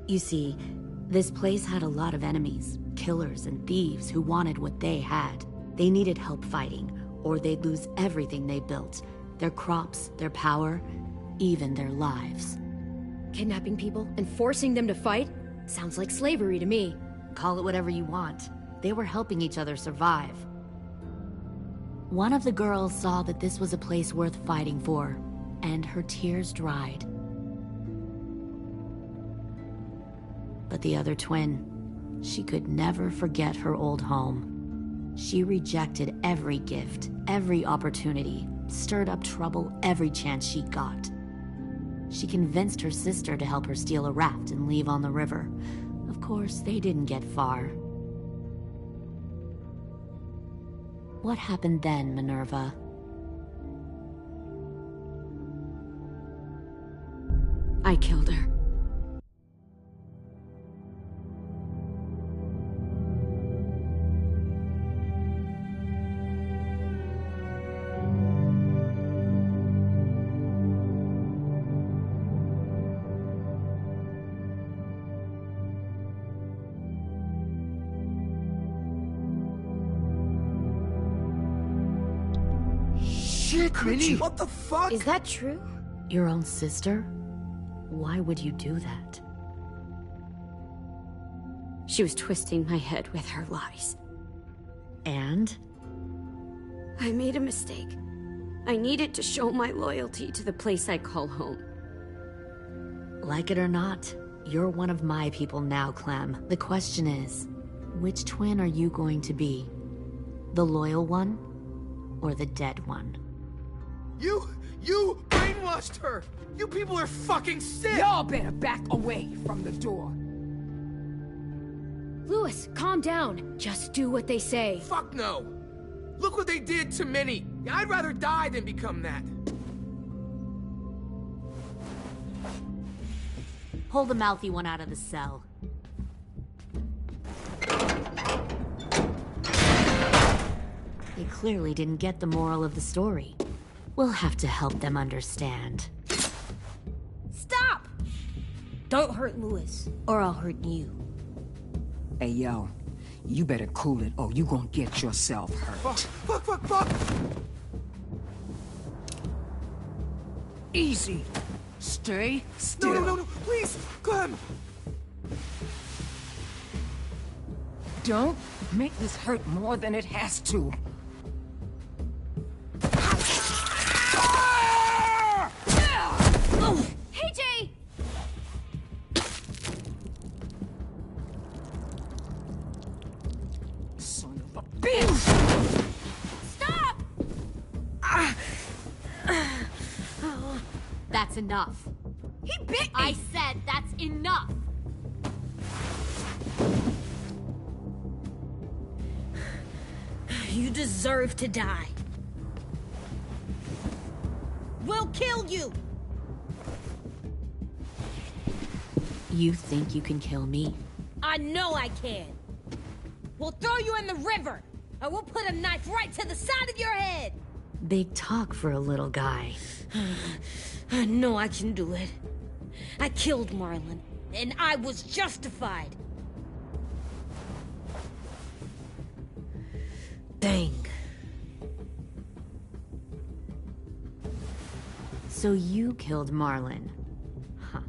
Speaker 14: You see, this place had a lot of enemies, killers and thieves who wanted what they had. They needed help fighting, or they'd lose everything they built. Their crops, their power, even their lives.
Speaker 7: Kidnapping people and forcing them to fight? Sounds like slavery to me.
Speaker 14: Call it whatever you want. They were helping each other survive. One of the girls saw that this was a place worth fighting for, and her tears dried. But the other twin, she could never forget her old home. She rejected every gift, every opportunity, stirred up trouble every chance she got. She convinced her sister to help her steal a raft and leave on the river. Of course, they didn't get far. What happened then, Minerva?
Speaker 9: I killed her.
Speaker 3: Minnie, what the fuck?
Speaker 7: Is that true?
Speaker 14: Your own sister? Why would you do that?
Speaker 9: She was twisting my head with her lies.
Speaker 14: And?
Speaker 9: I made a mistake. I needed to show my loyalty to the place I call home.
Speaker 14: Like it or not, you're one of my people now, Clem. The question is, which twin are you going to be? The loyal one, or the dead one?
Speaker 3: You brainwashed her! You people are fucking sick!
Speaker 2: Y'all better back away from the door.
Speaker 1: Louis, calm down. Just do what they say.
Speaker 3: Fuck no! Look what they did to Minnie! I'd rather die than become that.
Speaker 14: Pull the mouthy one out of the cell. They clearly didn't get the moral of the story. We'll have to help them understand.
Speaker 5: Stop! Don't hurt Louis, or I'll hurt you.
Speaker 2: Hey, yo. You better cool it, or you gonna get yourself hurt.
Speaker 3: Fuck!
Speaker 2: Easy. Stay still.
Speaker 3: No, please, Clem!
Speaker 2: Don't make this hurt more than it has to.
Speaker 1: Hey, Jay!
Speaker 2: Son of a bitch!
Speaker 1: Stop!
Speaker 14: That's enough.
Speaker 1: He bit me!
Speaker 14: I said that's enough!
Speaker 5: You deserve to die. We'll kill you!
Speaker 14: You think you can kill me?
Speaker 5: I know I can. We'll throw you in the river, and we'll put a knife right to the side of your head.
Speaker 14: Big talk for a little guy.
Speaker 5: I know I can do it. I killed Marlon, and I was justified. Dang.
Speaker 14: So you killed Marlon. Huh.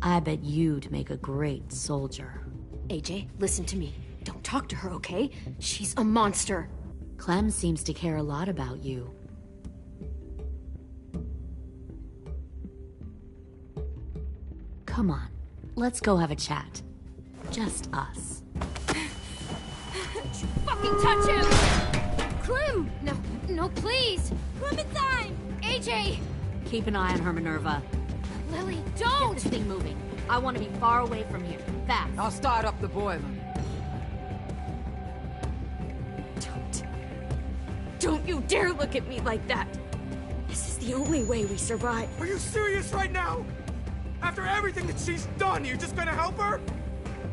Speaker 14: I bet you'd make a great soldier.
Speaker 1: AJ, listen to me. Don't talk to her, okay? She's a monster.
Speaker 14: Clem seems to care a lot about you. Come on, let's go have a chat. Just us.
Speaker 1: Don't you fucking touch him! Clem! No, please! Clementine! AJ!
Speaker 14: Keep an eye on her, Minerva.
Speaker 1: Lily, don't!
Speaker 14: Get this thing moving. I want to be far away from here. Fast.
Speaker 2: I'll start up the boiler.
Speaker 1: Don't you dare look at me like that! This is the only way we survive.
Speaker 3: Are you serious right now? After everything that she's done, you're just gonna help her?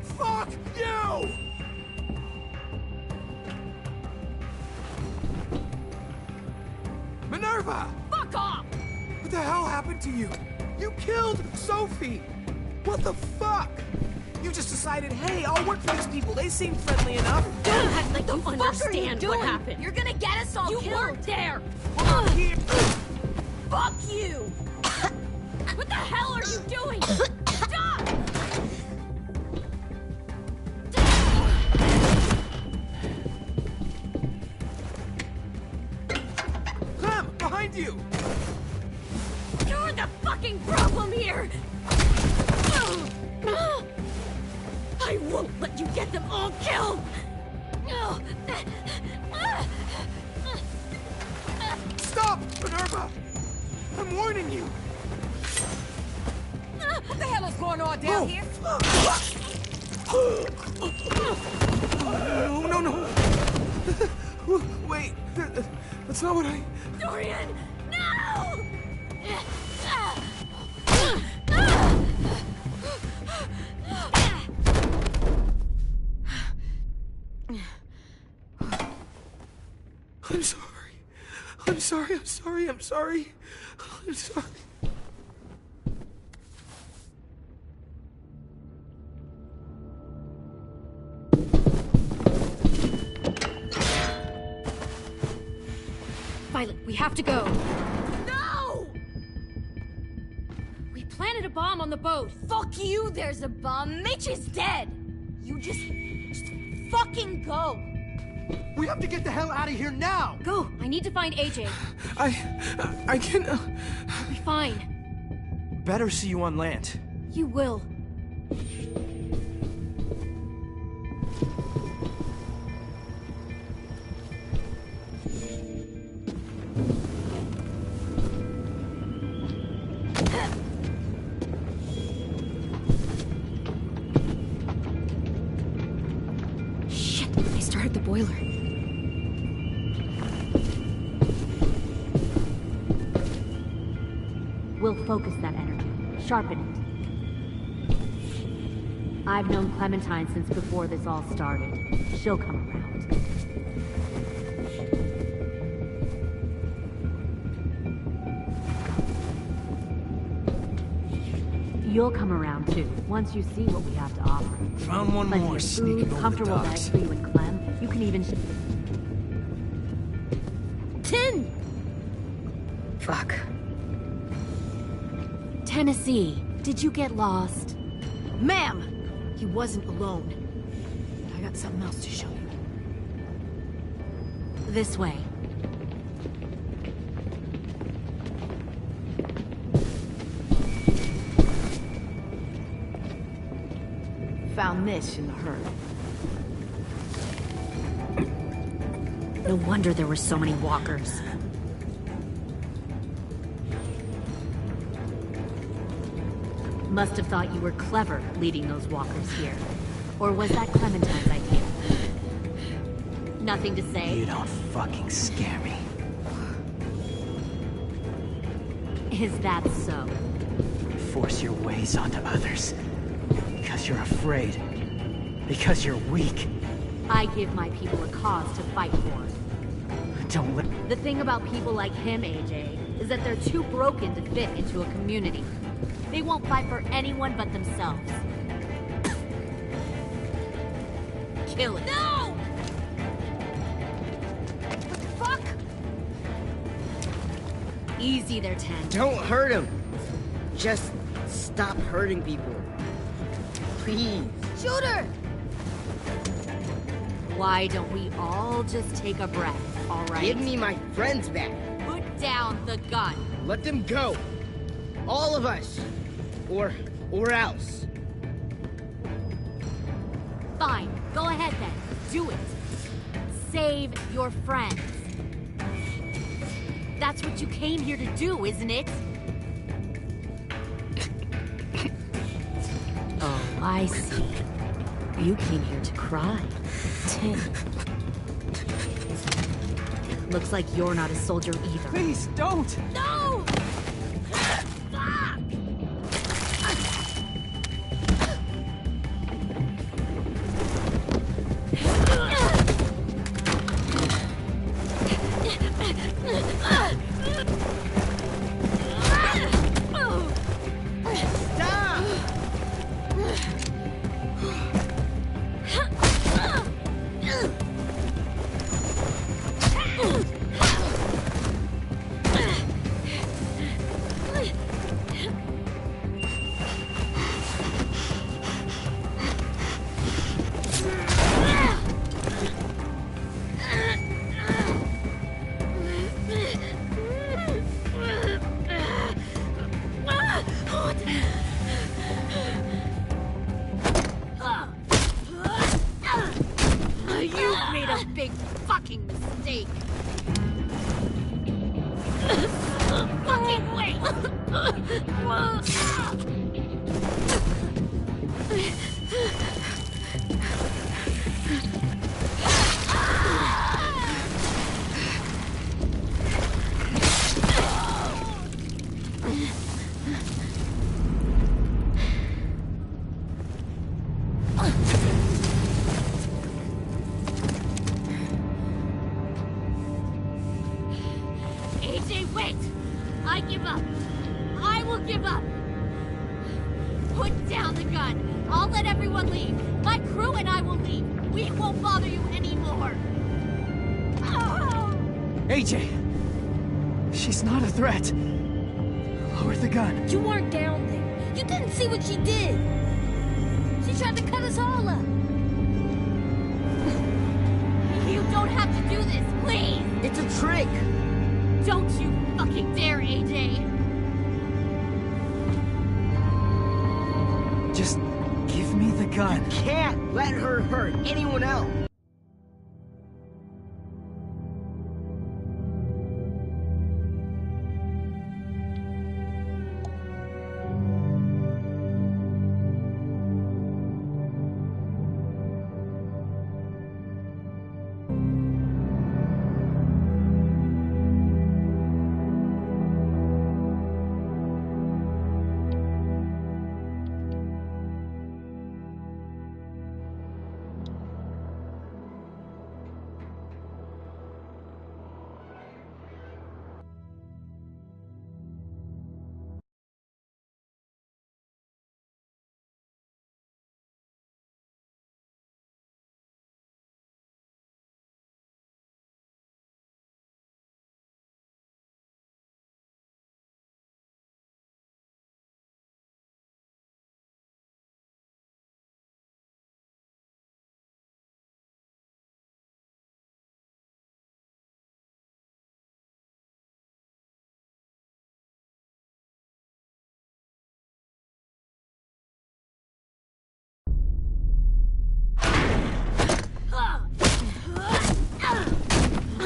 Speaker 3: Fuck you! Minerva!
Speaker 2: Fuck off!
Speaker 3: What the hell happened to you? You killed Sophie! What the fuck? You just decided, hey, I'll work for these people. They seem friendly enough.
Speaker 1: Don't act like you
Speaker 5: understand
Speaker 1: understand what happened.
Speaker 5: You're gonna get us all
Speaker 1: You
Speaker 5: killed.
Speaker 1: weren't there.
Speaker 5: Fuck you!
Speaker 1: What the hell are you doing? Stop!
Speaker 3: Clem, behind you!
Speaker 1: You're the fucking problem here! I won't let you get them all killed!
Speaker 3: Stop, Minerva! I'm warning you!
Speaker 2: What the hell is going on down here?
Speaker 3: No. Wait, that's not what I...
Speaker 1: Dorian, no! I'm sorry. Violet, we have to go.
Speaker 5: No!
Speaker 1: We planted a bomb on the boat.
Speaker 5: Fuck you, there's a bomb. Mitch is dead. You just fucking go.
Speaker 17: We have to get the hell out of here now!
Speaker 7: Go! I need to find AJ.
Speaker 3: I can't...
Speaker 7: I'll be fine.
Speaker 17: Better see you on land.
Speaker 7: You will. Shit! I started the boiler.
Speaker 14: We'll focus that energy. Sharpen it. I've known Clementine since before this all started. She'll come around. You'll come around too, once you see what we have to offer.
Speaker 3: Found one
Speaker 14: Plenty
Speaker 3: more
Speaker 14: of
Speaker 3: sneaking
Speaker 14: food,
Speaker 3: over
Speaker 14: comfortable
Speaker 3: the
Speaker 14: beds
Speaker 3: docks.
Speaker 14: for you and Clem. You can even...
Speaker 7: Tin!
Speaker 1: Fuck.
Speaker 14: Tennessee, did you get lost?
Speaker 7: Ma'am! He wasn't alone. I got something else to show you.
Speaker 14: This way.
Speaker 2: Found this in the herd.
Speaker 14: No wonder there were so many walkers. Must have thought you were clever leading those walkers here. Or was that Clementine's idea? Nothing to say?
Speaker 10: You don't fucking scare me.
Speaker 14: Is that so?
Speaker 10: You force your ways onto others. Because you're afraid. Because you're weak.
Speaker 14: I give my people a cause to fight for.
Speaker 10: Don't let...
Speaker 14: The thing about people like him, AJ, is that they're too broken to fit into a community. They won't fight for anyone but themselves. Kill it.
Speaker 7: No! What the fuck?
Speaker 14: Easy there, Ten.
Speaker 4: Don't hurt him. Just stop hurting people. Please.
Speaker 7: Shoot her!
Speaker 14: Why don't we all just take a breath, all right?
Speaker 4: Give me my friends back.
Speaker 14: Put down the gun.
Speaker 4: Let them go. All of us. Or else.
Speaker 14: Fine. Go ahead then. Do it. Save your friends. That's what you came here to do, isn't it? Oh, I see. You came here to cry. Tin. Looks like you're not a soldier either.
Speaker 10: Please, don't!
Speaker 7: No!
Speaker 14: You made a big fucking mistake. Fucking wait! AJ, wait! I give up. I will give up. Put down the gun. I'll let everyone leave. My crew and I will leave. We won't bother you anymore.
Speaker 10: AJ! She's not a threat. Lower the gun.
Speaker 5: You weren't down there. You didn't see what she did. She tried to cut us all up.
Speaker 14: You don't have to
Speaker 11: Don't you fucking dare, AJ!
Speaker 10: Just give me the gun.
Speaker 4: Can't let her hurt anyone else.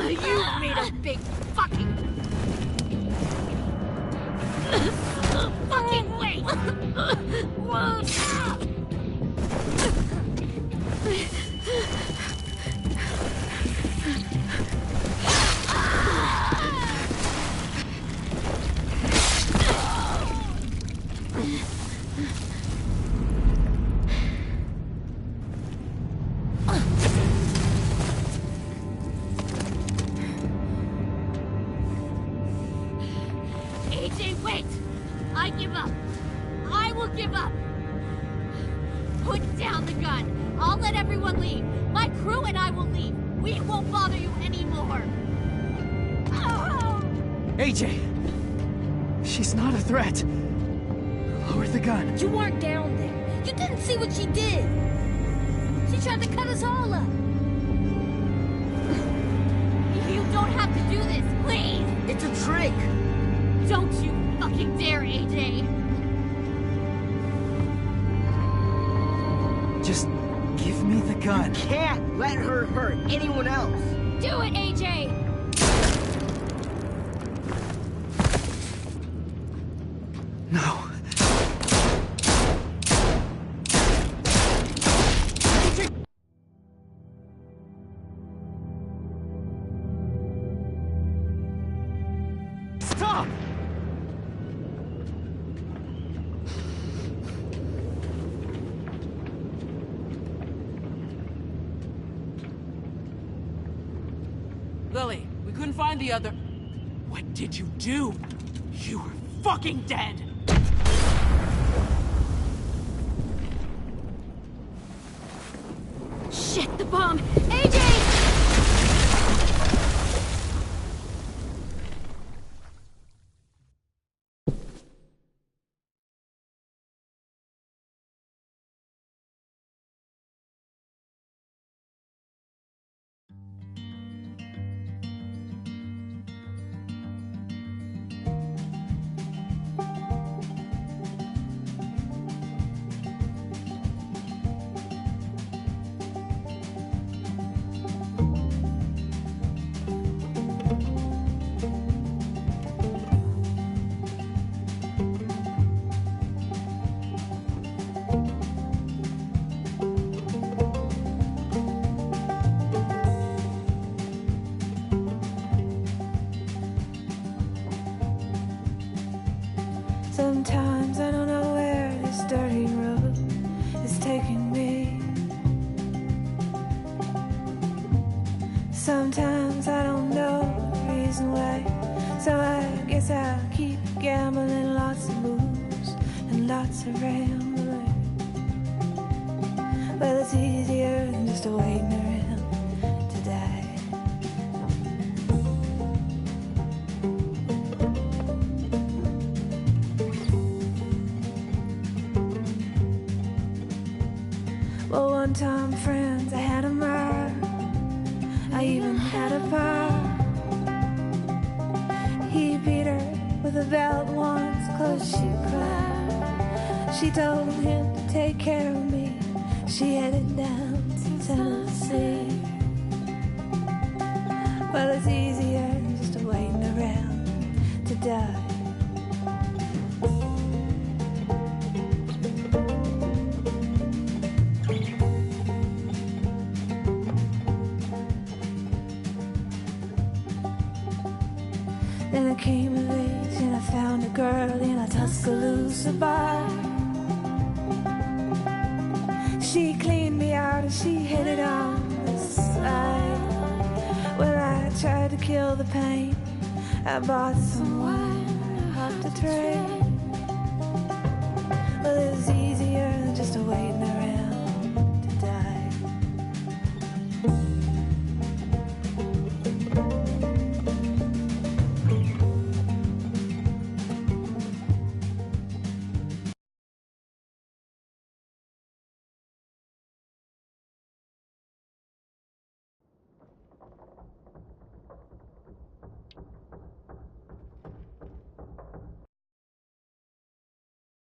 Speaker 11: You made a big fucking wait! AJ, wait! I give up. I will give up. Put down the gun. I'll let everyone leave. My crew and I will leave. We won't bother you anymore.
Speaker 10: AJ! She's not a threat. Lower the gun.
Speaker 5: You weren't down there. You didn't see what she did. She tried to cut us all up.
Speaker 11: You don't have to do this, please!
Speaker 4: It's a trick!
Speaker 11: Don't you fucking dare, AJ!
Speaker 10: Just give me the gun.
Speaker 4: Can't let her hurt anyone else.
Speaker 11: Do it, AJ!
Speaker 10: No. Stop!
Speaker 2: Lily, we couldn't find the other... What did you do? You were fucking dead!
Speaker 7: Shit, the bomb! AJ!
Speaker 8: Sometimes I don't know where this dirty road is taking me. Sometimes I don't know the reason why. So I guess I'll keep gambling, lots of moves and lots of rambling. Well, it's easier than just waiting around to die. Well, one time, friends, I had a mile. I even had a bar. He beat her with a belt once, cause she cried. She told him to take care of me. She headed down to Tennessee. Well, it's easier just waiting around to die. Then I came of age and I found a girl in a Tuscaloosa bar. She cleaned me out and she hit it on the side. Well, I tried to kill the pain. I bought some wine, I hopped a train.